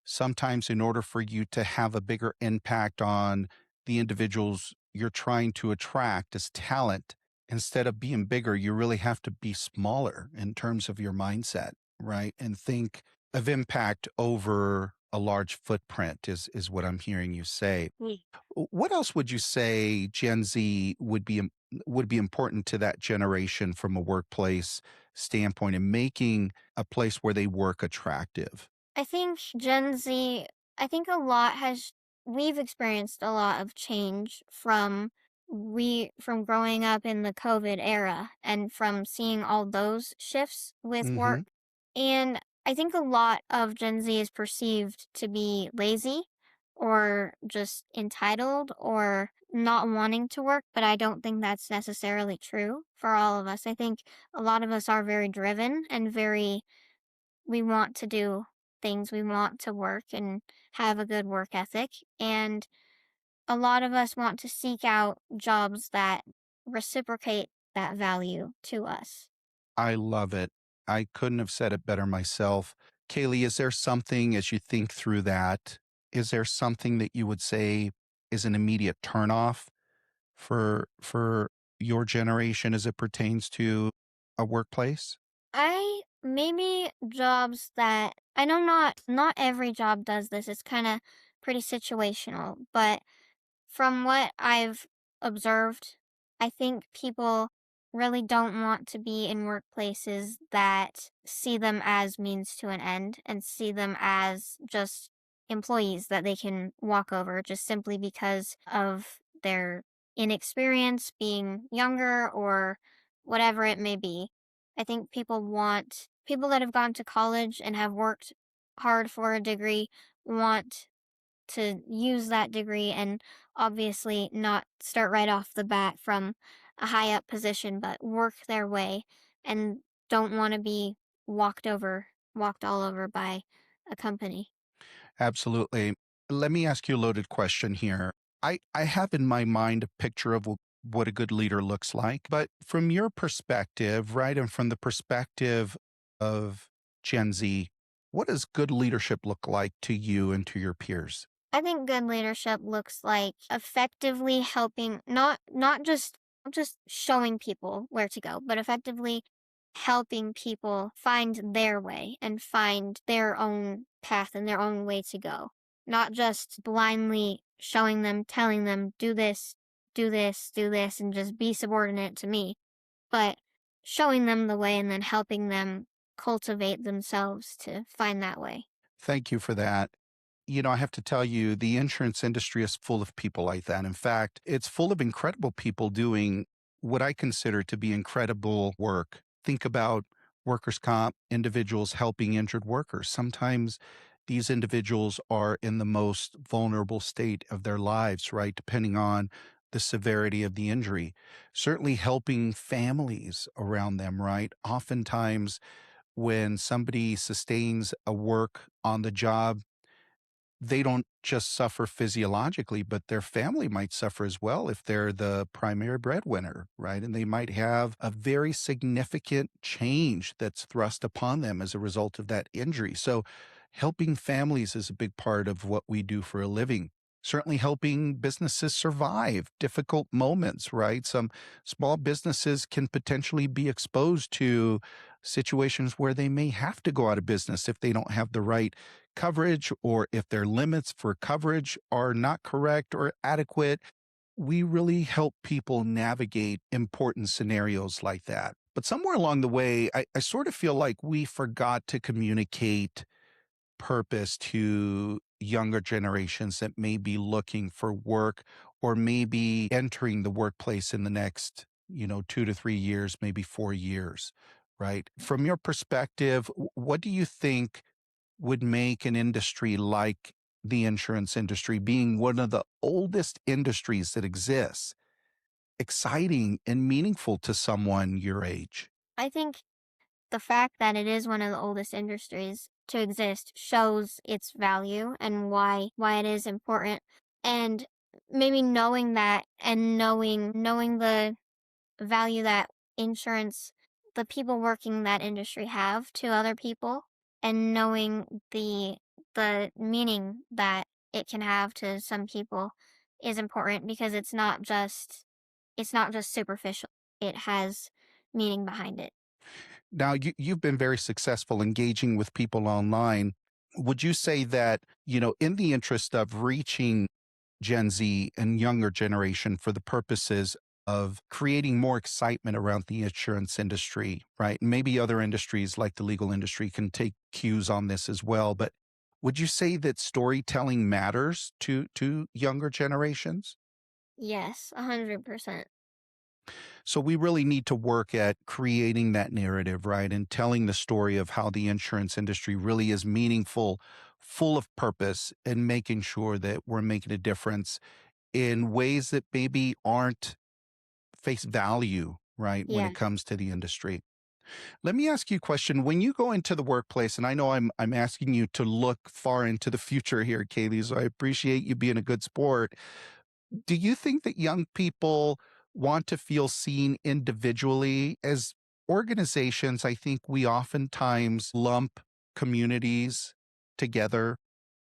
sometimes, in order for you to have a bigger impact on the individuals you're trying to attract as talent, instead of being bigger, you really have to be smaller in terms of your mindset, right? And think of impact over a large footprint is what I'm hearing you say. What else would you say Gen Z would be important to that generation from a workplace standpoint in making a place where they work attractive? I think Gen Z, I think we've experienced a lot of change from growing up in the COVID era and from seeing all those shifts with work. Hmm. And I think a lot of Gen Z is perceived to be lazy or just entitled or not wanting to work, but I don't think that's necessarily true for all of us. I think a lot of us are very driven and we want to do things, we want to work and have a good work ethic. And a lot of us want to seek out jobs that reciprocate that value to us. I love it. I couldn't have said it better myself. Kaylee, is there something as you think through that? Is there something that you would say is an immediate turnoff for your generation as it pertains to a workplace? I maybe jobs that I know not every job does this. It's kind of pretty situational, but from what I've observed, I think people really don't want to be in workplaces that see them as means to an end and see them as just employees that they can walk over just simply because of their inexperience, being younger, or whatever it may be. I think people that have gone to college and have worked hard for a degree want to use that degree and obviously not start right off the bat from a high up position, but work their way and don't want to be walked all over by a company. Absolutely. Let me ask you a loaded question here. I have in my mind a picture of what a good leader looks like, but from your perspective, right, and from the perspective of Gen Z, what does good leadership look like to you and to your peers? I think good leadership looks like effectively helping not just showing people where to go, but effectively helping people find their way and find their own path and their own way to go. Not just blindly showing them, telling them, do this, do this, do this, and just be subordinate to me, but showing them the way and then helping them cultivate themselves to find that way. Thank you for that. I have to tell you, the insurance industry is full of people like that. In fact, it's full of incredible people doing what I consider to be incredible work. Think about workers' comp, individuals helping injured workers. Sometimes these individuals are in the most vulnerable state of their lives, right? Depending on the severity of the injury. Certainly helping families around them, right? Oftentimes, when somebody sustains a work on the job, they don't just suffer physiologically, but their family might suffer as well if they're the primary breadwinner, right? And they might have a very significant change that's thrust upon them as a result of that injury. So, helping families is a big part of what we do for a living. Certainly helping businesses survive difficult moments, right? Some small businesses can potentially be exposed to situations where they may have to go out of business if they don't have the right coverage or if their limits for coverage are not correct or adequate. We really help people navigate important scenarios like that. But somewhere along the way, I sort of feel like we forgot to communicate purpose to younger generations that may be looking for work or maybe entering the workplace in the next, 2 to 3 years, maybe 4 years, right? From your perspective, what do you think would make an industry like the insurance industry, being one of the oldest industries that exists, exciting and meaningful to someone your age? I think the fact that it is one of the oldest industries to exist shows its value and why it is important. And maybe knowing that and knowing the value that insurance the people working that industry have to other people, and knowing the meaning that it can have to some people is important, because it's not just superficial. It has meaning behind it. Now, you've been very successful engaging with people online. Would you say that, in the interest of reaching Gen Z and younger generation for the purposes of creating more excitement around the insurance industry, right? Maybe other industries like the legal industry can take cues on this as well. But would you say that storytelling matters to younger generations? Yes, 100%. So we really need to work at creating that narrative, right? And telling the story of how the insurance industry really is meaningful, full of purpose, and making sure that we're making a difference in ways that maybe aren't face value, right? When Yeah. it comes to the industry. Let me ask you a question. When you go into the workplace, and I know I'm asking you to look far into the future here, Kaylee, so I appreciate you being a good sport. Do you think that young people want to feel seen individually? As organizations, I think we oftentimes lump communities together.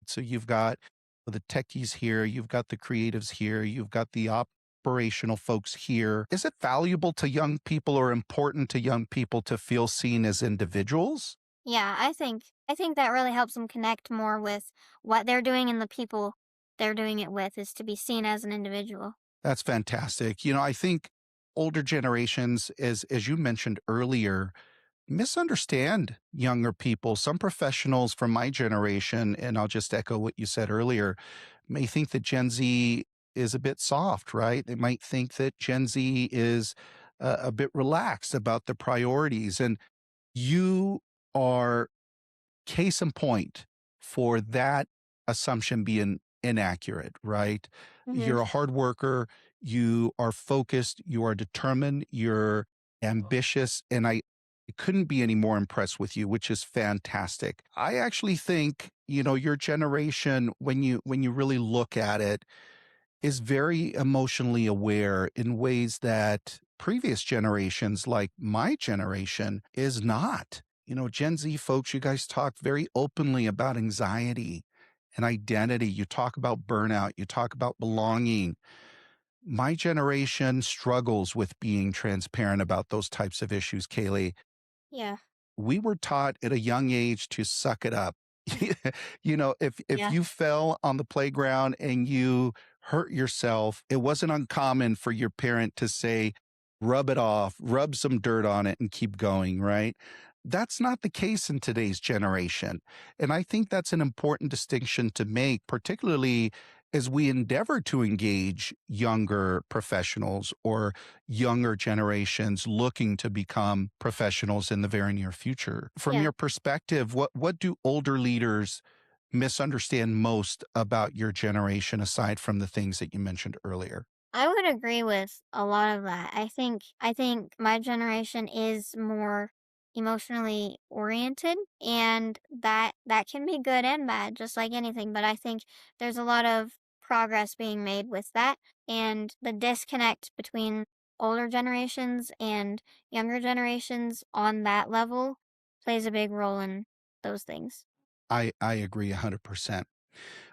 So you've got the techies here, you've got the creatives here, you've got the operational folks here. Is it valuable to young people or important to young people to feel seen as individuals? Yeah, I think that really helps them connect more with what they're doing, and the people they're doing it with is to be seen as an individual. That's fantastic. I think older generations, as you mentioned earlier, misunderstand younger people. Some professionals from my generation, and I'll just echo what you said earlier, may think that Gen Z is a bit soft, right? They might think that Gen Z is a bit relaxed about the priorities. And you are case in point for that assumption being inaccurate, right? Mhm. You're a hard worker, you are focused, you are determined, you're ambitious, and I couldn't be any more impressed with you, which is fantastic. I actually think, your generation, when you really look at it, is very emotionally aware in ways that previous generations, like my generation, is not. Gen Z folks, you guys talk very openly about anxiety and identity. You talk about burnout, you talk about belonging. My generation struggles with being transparent about those types of issues, Kaylee. Yeah. We were taught at a young age to suck it up. If Yeah. you fell on the playground and you hurt yourself, it wasn't uncommon for your parent to say, rub it off, rub some dirt on it and keep going, right? That's not the case in today's generation. And I think that's an important distinction to make, particularly as we endeavor to engage younger professionals or younger generations looking to become professionals in the very near future. From Yeah. your perspective, what do older leaders misunderstand most about your generation aside from the things that you mentioned earlier? I would agree with a lot of that. I think my generation is more emotionally oriented, and that can be good and bad, just like anything, but I think there's a lot of progress being made with that, and the disconnect between older generations and younger generations on that level plays a big role in those things. I agree 100%.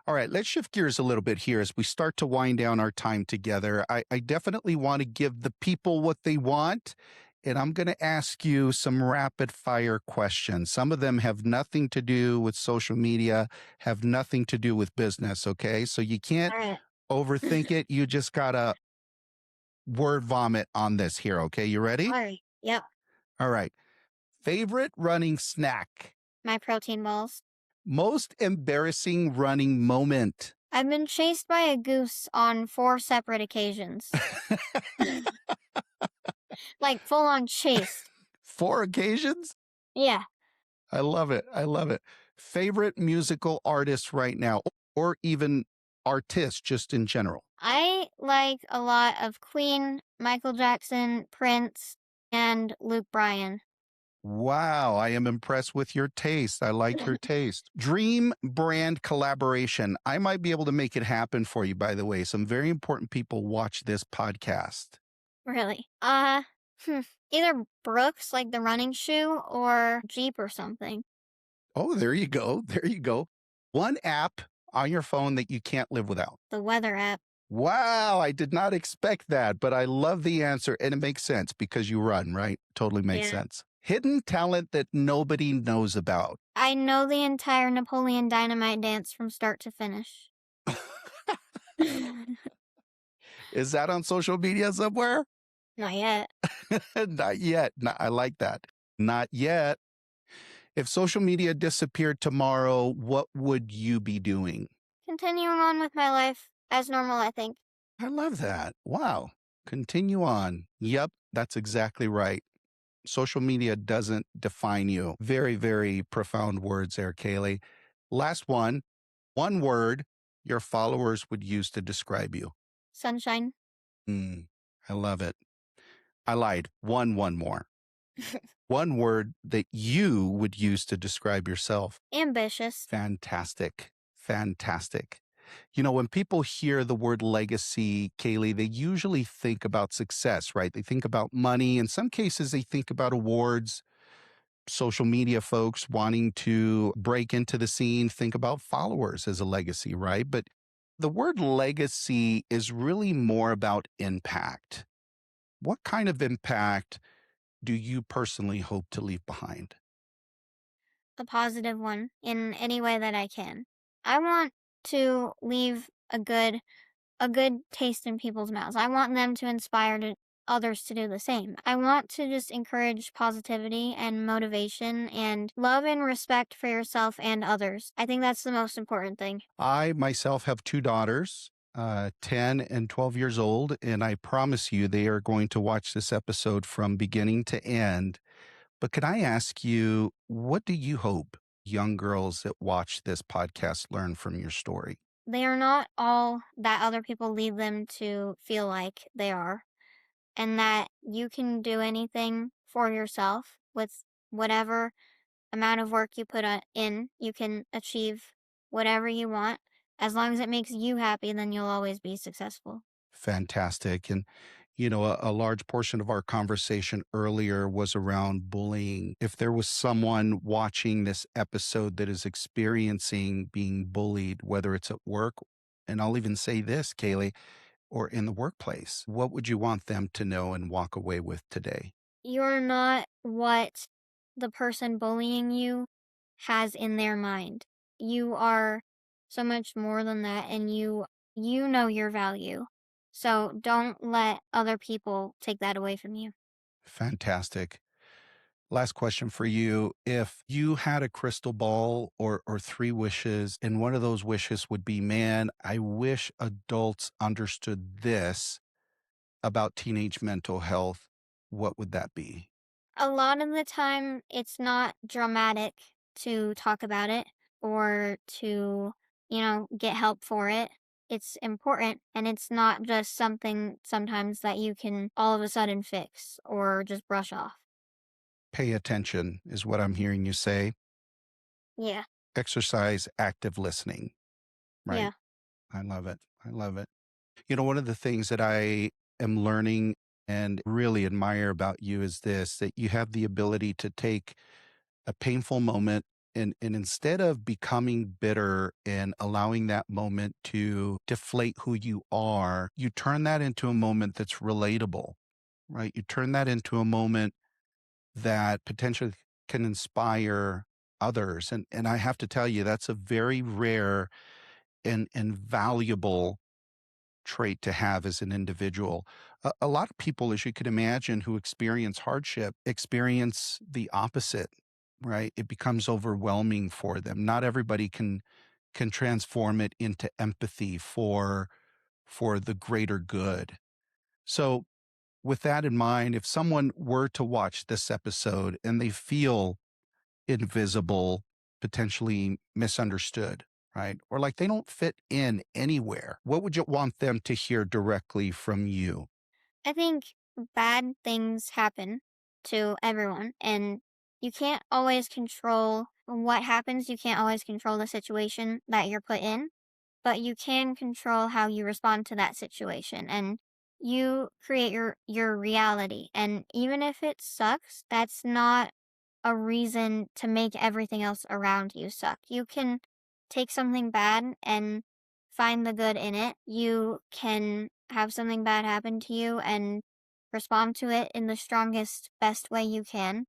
All right, let's shift gears a little bit here as we start to wind down our time together. I definitely want to give the people what they want, and I'm going to ask you some rapid fire questions. Some of them have nothing to do with social media, have nothing to do with business, okay? So you can't All right. overthink it. You just got to word vomit on this here, okay? You All ready? right. Yep. All right. Favorite running snack? My protein balls. Most embarrassing running moment? I've been chased by a goose on 4 separate occasions. Like, full on chased. 4 occasions? Yeah. I love it. I love it. Favorite musical artist right now, or even artist just in general? I like a lot of Queen, Michael Jackson, Prince, and Luke Bryan. Wow, I am impressed with your taste. I like your taste. Dream brand collaboration. I might be able to make it happen for you, by the way. Some very important people watch this podcast. Really. Hmm. Either Brooks, like the running shoe, or Jeep or something. Oh, there you go. There you go. One app on your phone that you can't live without. The weather app. Wow, I did not expect that, but I love the answer. And it makes sense because you run, right? Totally makes Yeah. sense. Hidden talent that nobody knows about. I know the entire Napoleon Dynamite dance from start to finish. Is that on social media somewhere? Not yet. Not yet. I like that. Not yet. If social media disappeared tomorrow, what would you be doing? Continuing on with my life as normal, I think. I love that. Wow. Continue on. Yep, that's exactly right. Social media doesn't define you. Very, very profound words there, Kaylee. Last one word your followers would use to describe you. Sunshine. Mm, I love it. I lied. One more. One word that you would use to describe yourself. Ambitious. Fantastic. Fantastic. You know, when people hear the word legacy, Kaylee, they usually think about success, right? They think about money. In some cases, they think about awards. Social media folks wanting to break into the scene think about followers as a legacy, right? But the word legacy is really more about impact. What kind of impact do you personally hope to leave behind? A positive one in any way that I can. I want to leave a good taste in people's mouths. I want them to inspire others to do the same. I want to just encourage positivity and motivation and love and respect for yourself and others. I think that's the most important thing. I myself have two daughters, 10 and 12 years old, and I promise you they are going to watch this episode from beginning to end. But can I ask you, what do you hope young girls that watch this podcast learn from your story? They are not all that other people lead them to feel like they are, and that you can do anything for yourself with whatever amount of work you put in. You can achieve whatever you want. As long as it makes you happy, then you'll always be successful. Fantastic. And, you know, a large portion of our conversation earlier was around bullying. If there was someone watching this episode that is experiencing being bullied, whether it's at work, and I'll even say this, Kaylee, or in the workplace, what would you want them to know and walk away with today? You're not what the person bullying you has in their mind. You are so much more than that, and you know your value. So don't let other people take that away from you. Fantastic. Last question for you. If you had a crystal ball or three wishes, and one of those wishes would be, man, I wish adults understood this about teenage mental health, what would that be? A lot of the time, it's not dramatic to talk about it or to, get help for it. It's important, and it's not just something sometimes that you can all of a sudden fix or just brush off. Pay attention, is what I'm hearing you say. Yeah, Exercise active listening, right? yeah. I love it. I love it. You know, one of the things that I am learning and really admire about you is this, that you have the ability to take a painful moment and instead of becoming bitter and allowing that moment to deflate who you are, you turn that into a moment that's relatable, right? You turn that into a moment that potentially can inspire others. And I have to tell you, that's a very rare and valuable trait to have as an individual. A lot of people, as you can imagine, who experience hardship experience the opposite, right? It becomes overwhelming for them. Not everybody can transform it into empathy for the greater good. So, with that in mind, if someone were to watch this episode and they feel invisible, potentially misunderstood, right? Or like they don't fit in anywhere, what would you want them to hear directly from you? I think bad things happen to everyone, and you can't always control what happens. You can't always control the situation that you're put in, but you can control how you respond to that situation, and you create your reality. And even if it sucks, that's not a reason to make everything else around you suck. You can take something bad and find the good in it. You can have something bad happen to you and respond to it in the strongest, best way you can.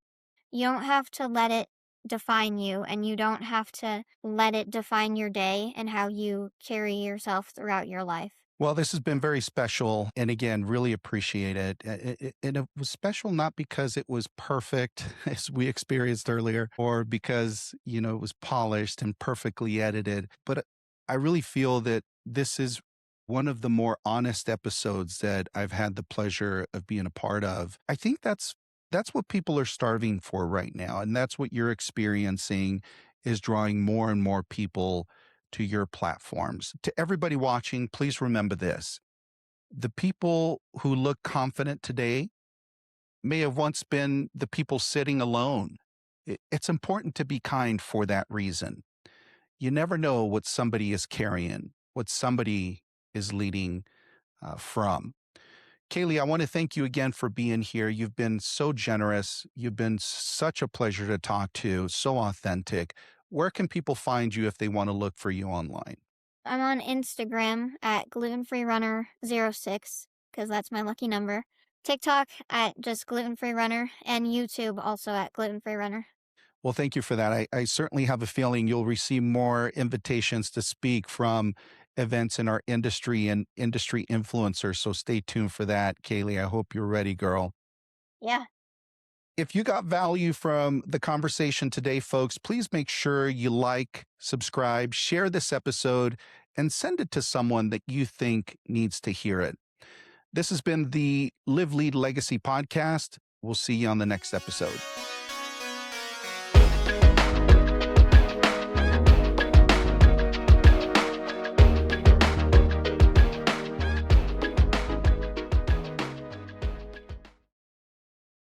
You don't have to let it define you, and you don't have to let it define your day and how you carry yourself throughout your life. Well, this has been very special. And again, really appreciate it. And it was special not because it was perfect, as we experienced earlier, or because, it was polished and perfectly edited. But I really feel that this is one of the more honest episodes that I've had the pleasure of being a part of. I think that's what people are starving for right now. And that's what you're experiencing is drawing more and more people to your platforms. To everybody watching, please remember this. The people who look confident today may have once been the people sitting alone. It's important to be kind for that reason. You never know what somebody is carrying, what somebody is leading from. Kaylee, I want to thank you again for being here. You've been so generous. You've been such a pleasure to talk to, so authentic. Where can people find you if they want to look for you online? I'm on Instagram at glutenfreerunner06 because that's my lucky number. TikTok at just glutenfreerunner, and YouTube also at glutenfreerunner. Well, thank you for that. I certainly have a feeling you'll receive more invitations to speak from events in our industry and industry influencers. So stay tuned for that, Kaylee. I hope you're ready, girl. Yeah. If you got value from the conversation today, folks, please make sure you like, subscribe, share this episode, and send it to someone that you think needs to hear it. This has been the Live Lead Legacy podcast. We'll see you on the next episode.